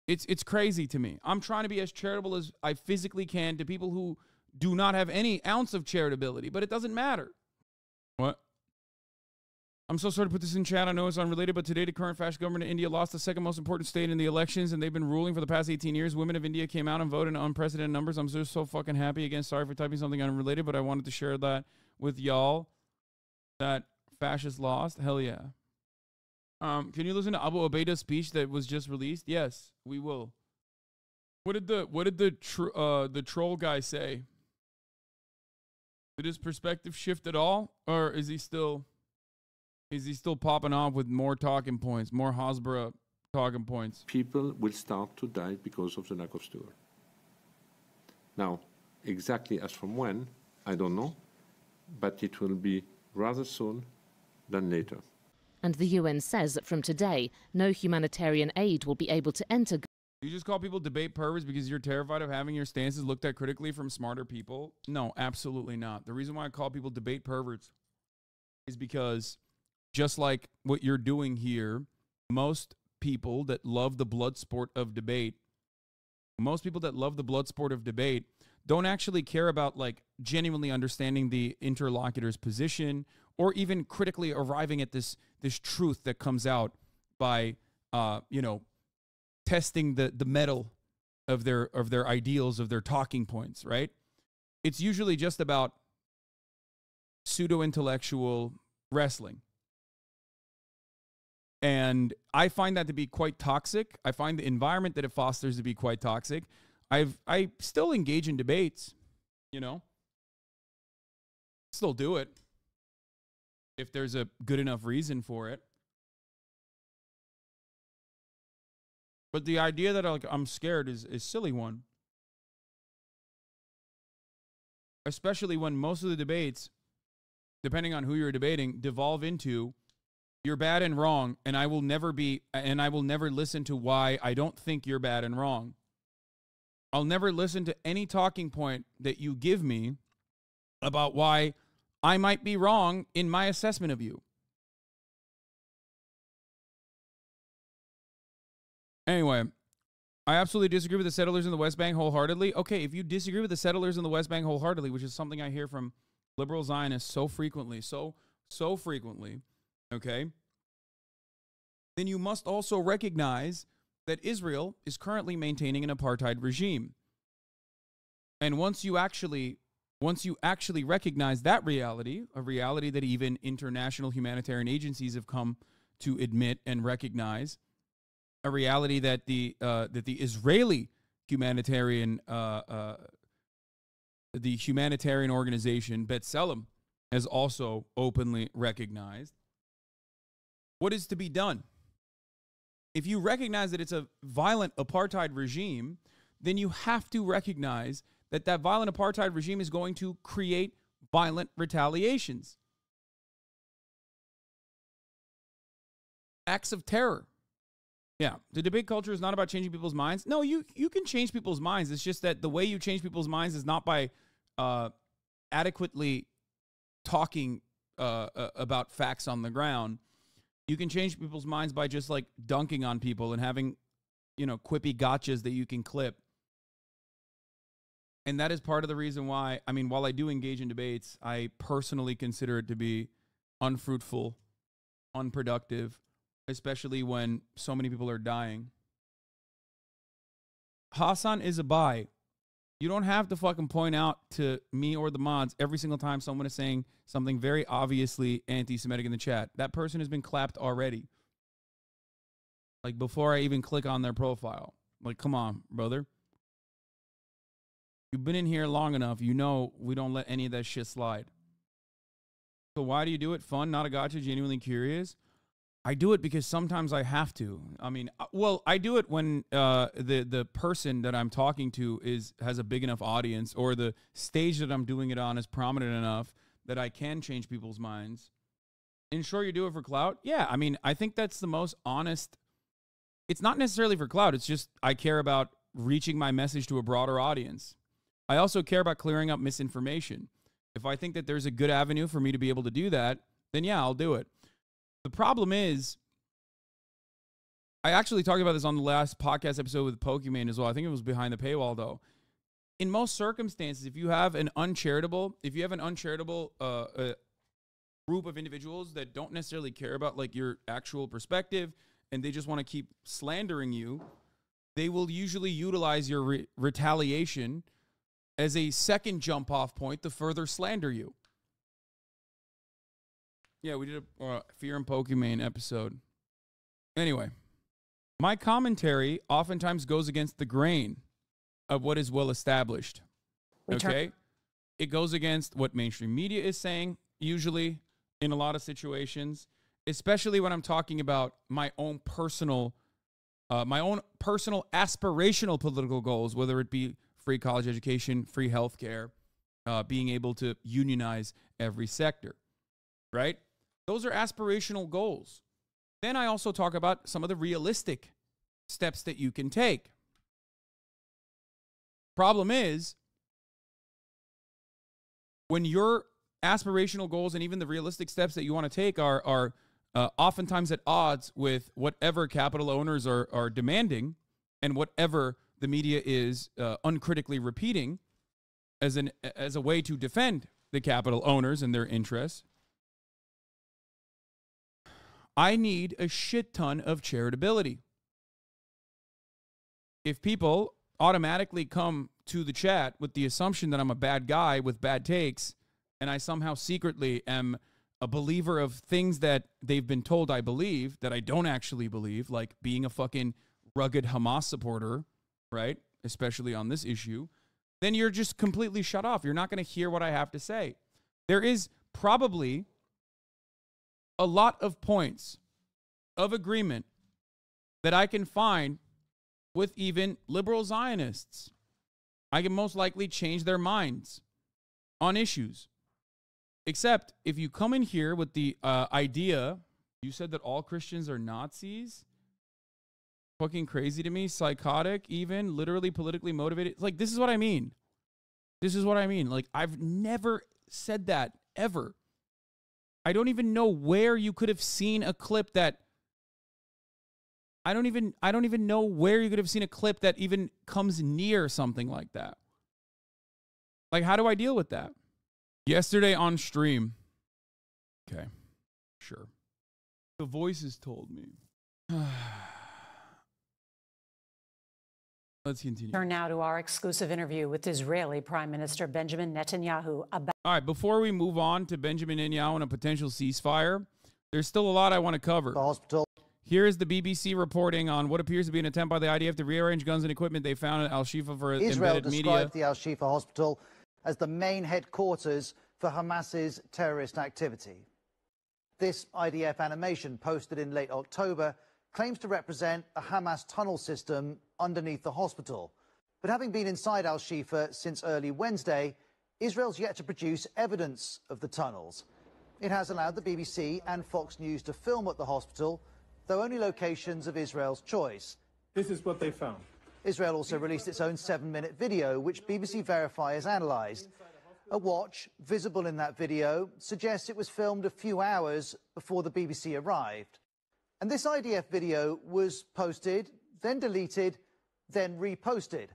[SPEAKER 1] It's crazy to me. I'm trying to be as charitable as I physically can to people who do not have any ounce of charitability, but it doesn't matter. What? I'm so sorry to put this in chat. I know it's unrelated, but today the current fascist government in India lost the second most important state in the elections, and they've been ruling for the past 18 years. Women of India came out and voted in unprecedented numbers. I'm just so fucking happy. Again, sorry for typing something unrelated, but I wanted to share that with y'all, that fascists lost. Hell yeah. Can you listen to Abu Ubaida's speech that was just released? Yes, we will. What did the troll guy say? Did his perspective shift at all, or is he still popping off with more talking points, more Hasbara talking points?
[SPEAKER 12] People will start to die because of the lack of steward. Now, exactly as from when, I don't know, but it will be rather soon than later.
[SPEAKER 9] And the UN says that from today, no humanitarian aid will be able to enter.
[SPEAKER 1] You just call people debate perverts because you're terrified of having your stances looked at critically from smarter people? No, absolutely not. The reason why I call people debate perverts is because, just like what you're doing here, most people that love the blood sport of debate, don't actually care about, like, genuinely understanding the interlocutor's position or even critically arriving at this truth that comes out by, testing the metal of their ideals, of their talking points, right? It's usually just about pseudo-intellectual wrestling. And I find that to be quite toxic. I find the environment that it fosters to be quite toxic. I still engage in debates, still do it if there's a good enough reason for it. But the idea that I'm scared is a silly one. Especially when most of the debates, depending on who you're debating, devolve into you're bad and wrong, and I will never listen to why I don't think you're bad and wrong. I'll never listen to any talking point that you give me about why I might be wrong in my assessment of you. Anyway, I absolutely disagree with the settlers in the West Bank wholeheartedly. Okay, if you disagree with the settlers in the West Bank wholeheartedly, which is something I hear from liberal Zionists so frequently, so frequently, okay, then you must also recognize that Israel is currently maintaining an apartheid regime. And once you actually recognize that reality, a reality that even international humanitarian agencies have come to admit and recognize, a reality that the Israeli humanitarian organization B'Tselem has also openly recognized. What is to be done? If you recognize that it's a violent apartheid regime, then you have to recognize that that violent apartheid regime is going to create violent retaliations. Acts of terror. Yeah, the debate culture is not about changing people's minds. No, you can change people's minds. It's just that the way you change people's minds is not by adequately talking about facts on the ground. You can change people's minds by just like dunking on people and having, quippy gotchas that you can clip. And that is part of the reason why, I mean, while I do engage in debates, I personally consider it to be unfruitful, unproductive, especially when so many people are dying. Hassan is a buy. You don't have to fucking point out to me or the mods every single time someone is saying something very obviously anti-Semitic in the chat. That person has been clapped already. Like, before I even click on their profile. Like, come on, brother. You've been in here long enough. You know we don't let any of that shit slide. So why do you do it? Fun, not a gotcha, genuinely curious? I do it because sometimes I have to. I mean, well, I do it when the person that I'm talking to has a big enough audience, or the stage that I'm doing it on is prominent enough that I can change people's minds. And sure, you do it for clout? Yeah, I mean, I think that's the most honest. It's not necessarily for clout. It's just I care about reaching my message to a broader audience. I also care about clearing up misinformation. If I think that there's a good avenue for me to be able to do that, then yeah, I'll do it. The problem is, I actually talked about this on the last podcast episode with Pokimane as well. I think it was behind the paywall, though. In most circumstances, if you have an uncharitable group of individuals that don't necessarily care about like your actual perspective, and they just want to keep slandering you, they will usually utilize your retaliation as a second jump off point to further slander you. Yeah, we did a Fear and Pokimane episode. Anyway, my commentary oftentimes goes against the grain of what is well established. Okay? It goes against what mainstream media is saying, usually in a lot of situations, especially when I'm talking about my own personal aspirational political goals, whether it be free college education, free healthcare, being able to unionize every sector, right? Those are aspirational goals. Then I also talk about some of the realistic steps that you can take. Problem is, when your aspirational goals and even the realistic steps that you want to take are oftentimes at odds with whatever capital owners are demanding and whatever the media is uncritically repeating as a way to defend the capital owners and their interests, I need a shit ton of charitability. If people automatically come to the chat with the assumption that I'm a bad guy with bad takes, and I somehow secretly am a believer of things that they've been told I believe that I don't actually believe, like being a fucking rugged Hamas supporter, right? Especially on this issue, then you're just completely shut off. You're not going to hear what I have to say. There is probably a lot of points of agreement that I can find with even liberal Zionists. I can most likely change their minds on issues. Except if you come in here with the idea, you said that all Christians are Nazis? Fucking crazy to me, psychotic, even literally politically motivated. Like, this is what I mean. This is what I mean. Like, I've never said that ever. I don't even know where you could have seen a clip that I don't even know where you could have seen a clip that even comes near something like that. Like, how do I deal with that? Yesterday on stream. Okay. Sure. The voices told me. Let's continue.
[SPEAKER 13] Turn now to our exclusive interview with Israeli Prime Minister Benjamin Netanyahu about.
[SPEAKER 1] All right, before we move on to Benjamin Netanyahu and a potential ceasefire, there's still a lot I want to cover.
[SPEAKER 6] The hospital.
[SPEAKER 1] Here is the BBC reporting on what appears to be an attempt by the IDF to rearrange guns and equipment they found at Al-Shifa for
[SPEAKER 6] Israel
[SPEAKER 1] embedded
[SPEAKER 6] described
[SPEAKER 1] media.
[SPEAKER 6] the Al-Shifa hospital as the main headquarters for Hamas's terrorist activity. This IDF animation, posted in late October, claims to represent a Hamas tunnel system underneath the hospital. But having been inside Al-Shifa since early Wednesday, Israel's yet to produce evidence of the tunnels. It has allowed the BBC and Fox News to film at the hospital, though only locations of Israel's choice.
[SPEAKER 14] This is what they found.
[SPEAKER 6] Israel also released its own 7-minute video, which BBC Verify has analysed. A watch, visible in that video, suggests it was filmed a few hours before the BBC arrived. And this IDF video was posted, then deleted, then reposted,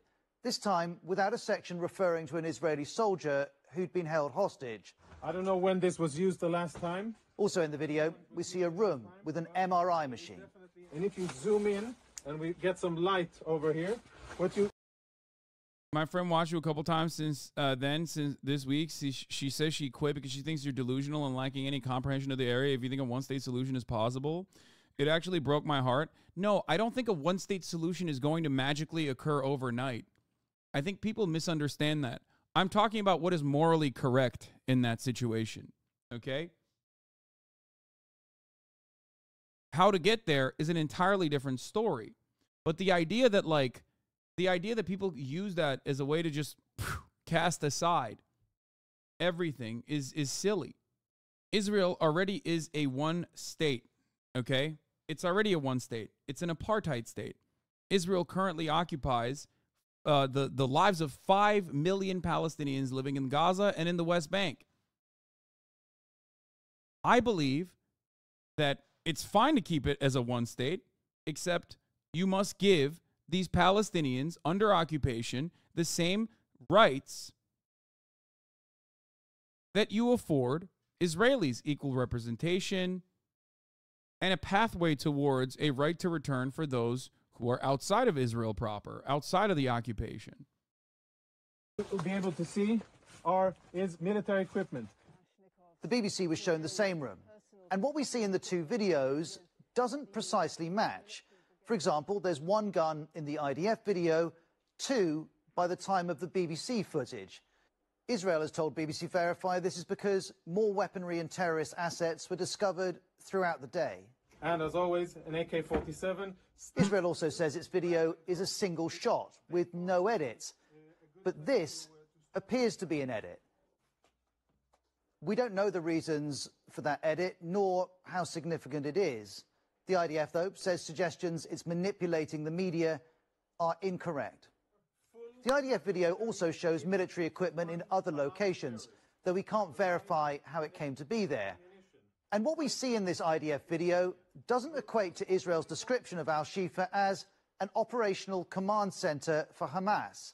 [SPEAKER 6] this time without a section referring to an Israeli soldier who'd been held hostage.
[SPEAKER 14] I don't know when this was used the last time.
[SPEAKER 6] Also in the video, we see a room with an MRI machine.
[SPEAKER 14] And if you zoom in and we get some light over here, what you...
[SPEAKER 1] My friend watched you a couple times since this week. She says she quit because she thinks you're delusional and lacking any comprehension of the area. If you think a one-state solution is possible, it actually broke my heart. No, I don't think a one-state solution is going to magically occur overnight. I think people misunderstand that. I'm talking about what is morally correct in that situation, okay? How to get there is an entirely different story. But the idea that people use that as a way to just cast aside everything is silly. Israel already is a one state, okay? It's already a one state. It's an apartheid state. Israel currently occupies the lives of 5 million Palestinians living in Gaza and in the West Bank. I believe that it's fine to keep it as a one state, except you must give these Palestinians under occupation the same rights that you afford Israelis: equal representation and a pathway towards a right to return for those who are outside of Israel proper, outside of the occupation.
[SPEAKER 14] We'll be able to see is military equipment.
[SPEAKER 6] The BBC was shown the same room. And what we see in the two videos doesn't precisely match. For example, there's one gun in the IDF video, 2 by the time of the BBC footage. Israel has told BBC Verify this is because more weaponry and terrorist assets were discovered throughout the day.
[SPEAKER 14] And as always, an AK-47.
[SPEAKER 6] Israel also says its video is a single shot with no edits. But this appears to be an edit. We don't know the reasons for that edit, nor how significant it is. The IDF, though, says suggestions it's manipulating the media are incorrect. The IDF video also shows military equipment in other locations, though we can't verify how it came to be there. And what we see in this IDF video doesn't equate to Israel's description of Al-Shifa as an operational command center for Hamas.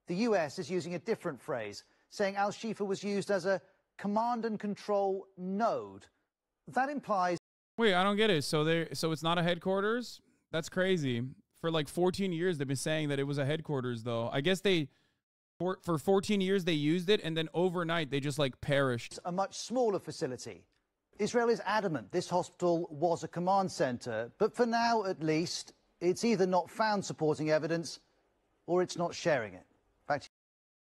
[SPEAKER 6] The US is using a different phrase, saying Al-Shifa was used as a command and control node. That implies...
[SPEAKER 1] Wait, I don't get it. So it's not a headquarters? That's crazy. For like 14 years, they've been saying that it was a headquarters, though. I guess for 14 years, they used it, and then overnight, they just like perished.
[SPEAKER 6] A much smaller facility. Israel is adamant this hospital was a command center, but for now, at least, it's either not found supporting evidence or it's not sharing it. Back to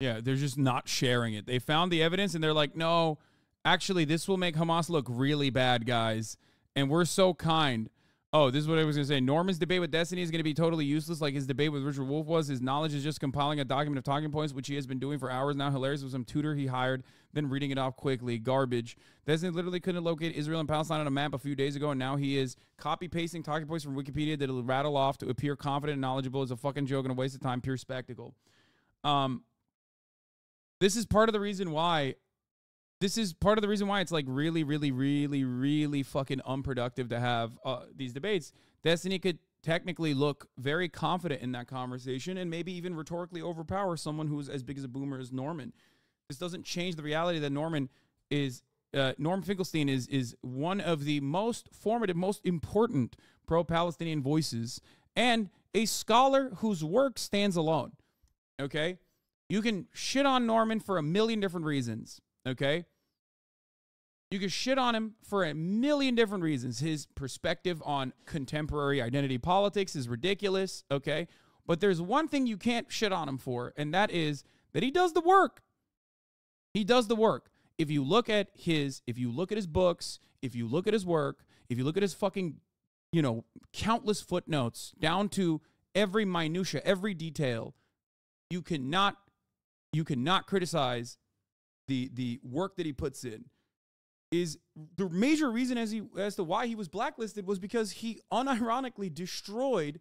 [SPEAKER 1] Yeah, they're just not sharing it. They found the evidence and they're like, no, actually, this will make Hamas look really bad, guys. And we're so kind. Oh, this is what I was going to say. Norman's debate with Destiny is going to be totally useless like his debate with Richard Wolff was. His knowledge is just compiling a document of talking points, which he has been doing for hours now. Hilarious with some tutor he hired, then reading it off quickly. Garbage. Destiny literally couldn't locate Israel and Palestine on a map a few days ago, and now he is copy-pasting talking points from Wikipedia that will rattle off to appear confident and knowledgeable. Is a fucking joke and a waste of time, pure spectacle. This is part of the reason why this is part of the reason why it's like really, really, really, really fucking unproductive to have these debates. Destiny could technically look very confident in that conversation and maybe even rhetorically overpower someone who's as big as a boomer as Norman. This doesn't change the reality that Norm Finkelstein is one of the most formative, most important pro-Palestinian voices and a scholar whose work stands alone. Okay? You can shit on Norman for a million different reasons. Okay? You can shit on him for a million different reasons. His perspective on contemporary identity politics is ridiculous. Okay? But there's one thing you can't shit on him for, and that is that he does the work. He does the work. If you look at his books, if you look at his work, if you look at his fucking, you know, countless footnotes down to every minutia, every detail, you cannot criticize the work that he puts in. Is the major reason as to why he was blacklisted was because he unironically destroyed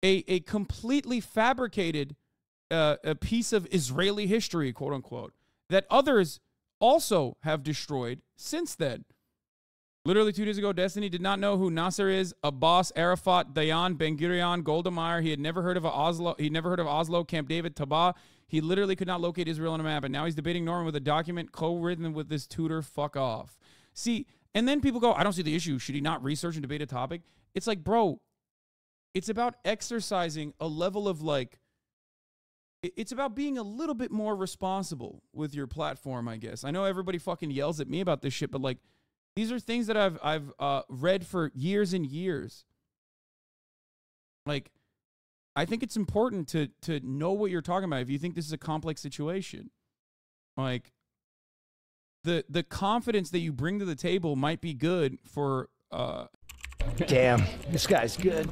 [SPEAKER 1] a completely fabricated a piece of Israeli history, quote unquote, that others also have destroyed since then. Literally 2 days ago, Destiny did not know who Nasser is, Abbas, Arafat, Dayan, Ben-Gurion, Golda Meir. He had never heard of Oslo. He'd never heard of Oslo, Camp David, Tabah. He literally could not locate Israel on a map, and now he's debating Norman with a document co-written with this tutor. Fuck off. See, and then people go, I don't see the issue. Should he not research and debate a topic? It's like, bro, it's about exercising a level of like, it's about being a little bit more responsible with your platform, I guess. I know everybody fucking yells at me about this shit, but like, these are things that I've read for years and years. Like, I think it's important to know what you're talking about if you think this is a complex situation. Like, the confidence that you bring to the table might be good for...
[SPEAKER 15] Damn, this guy's good.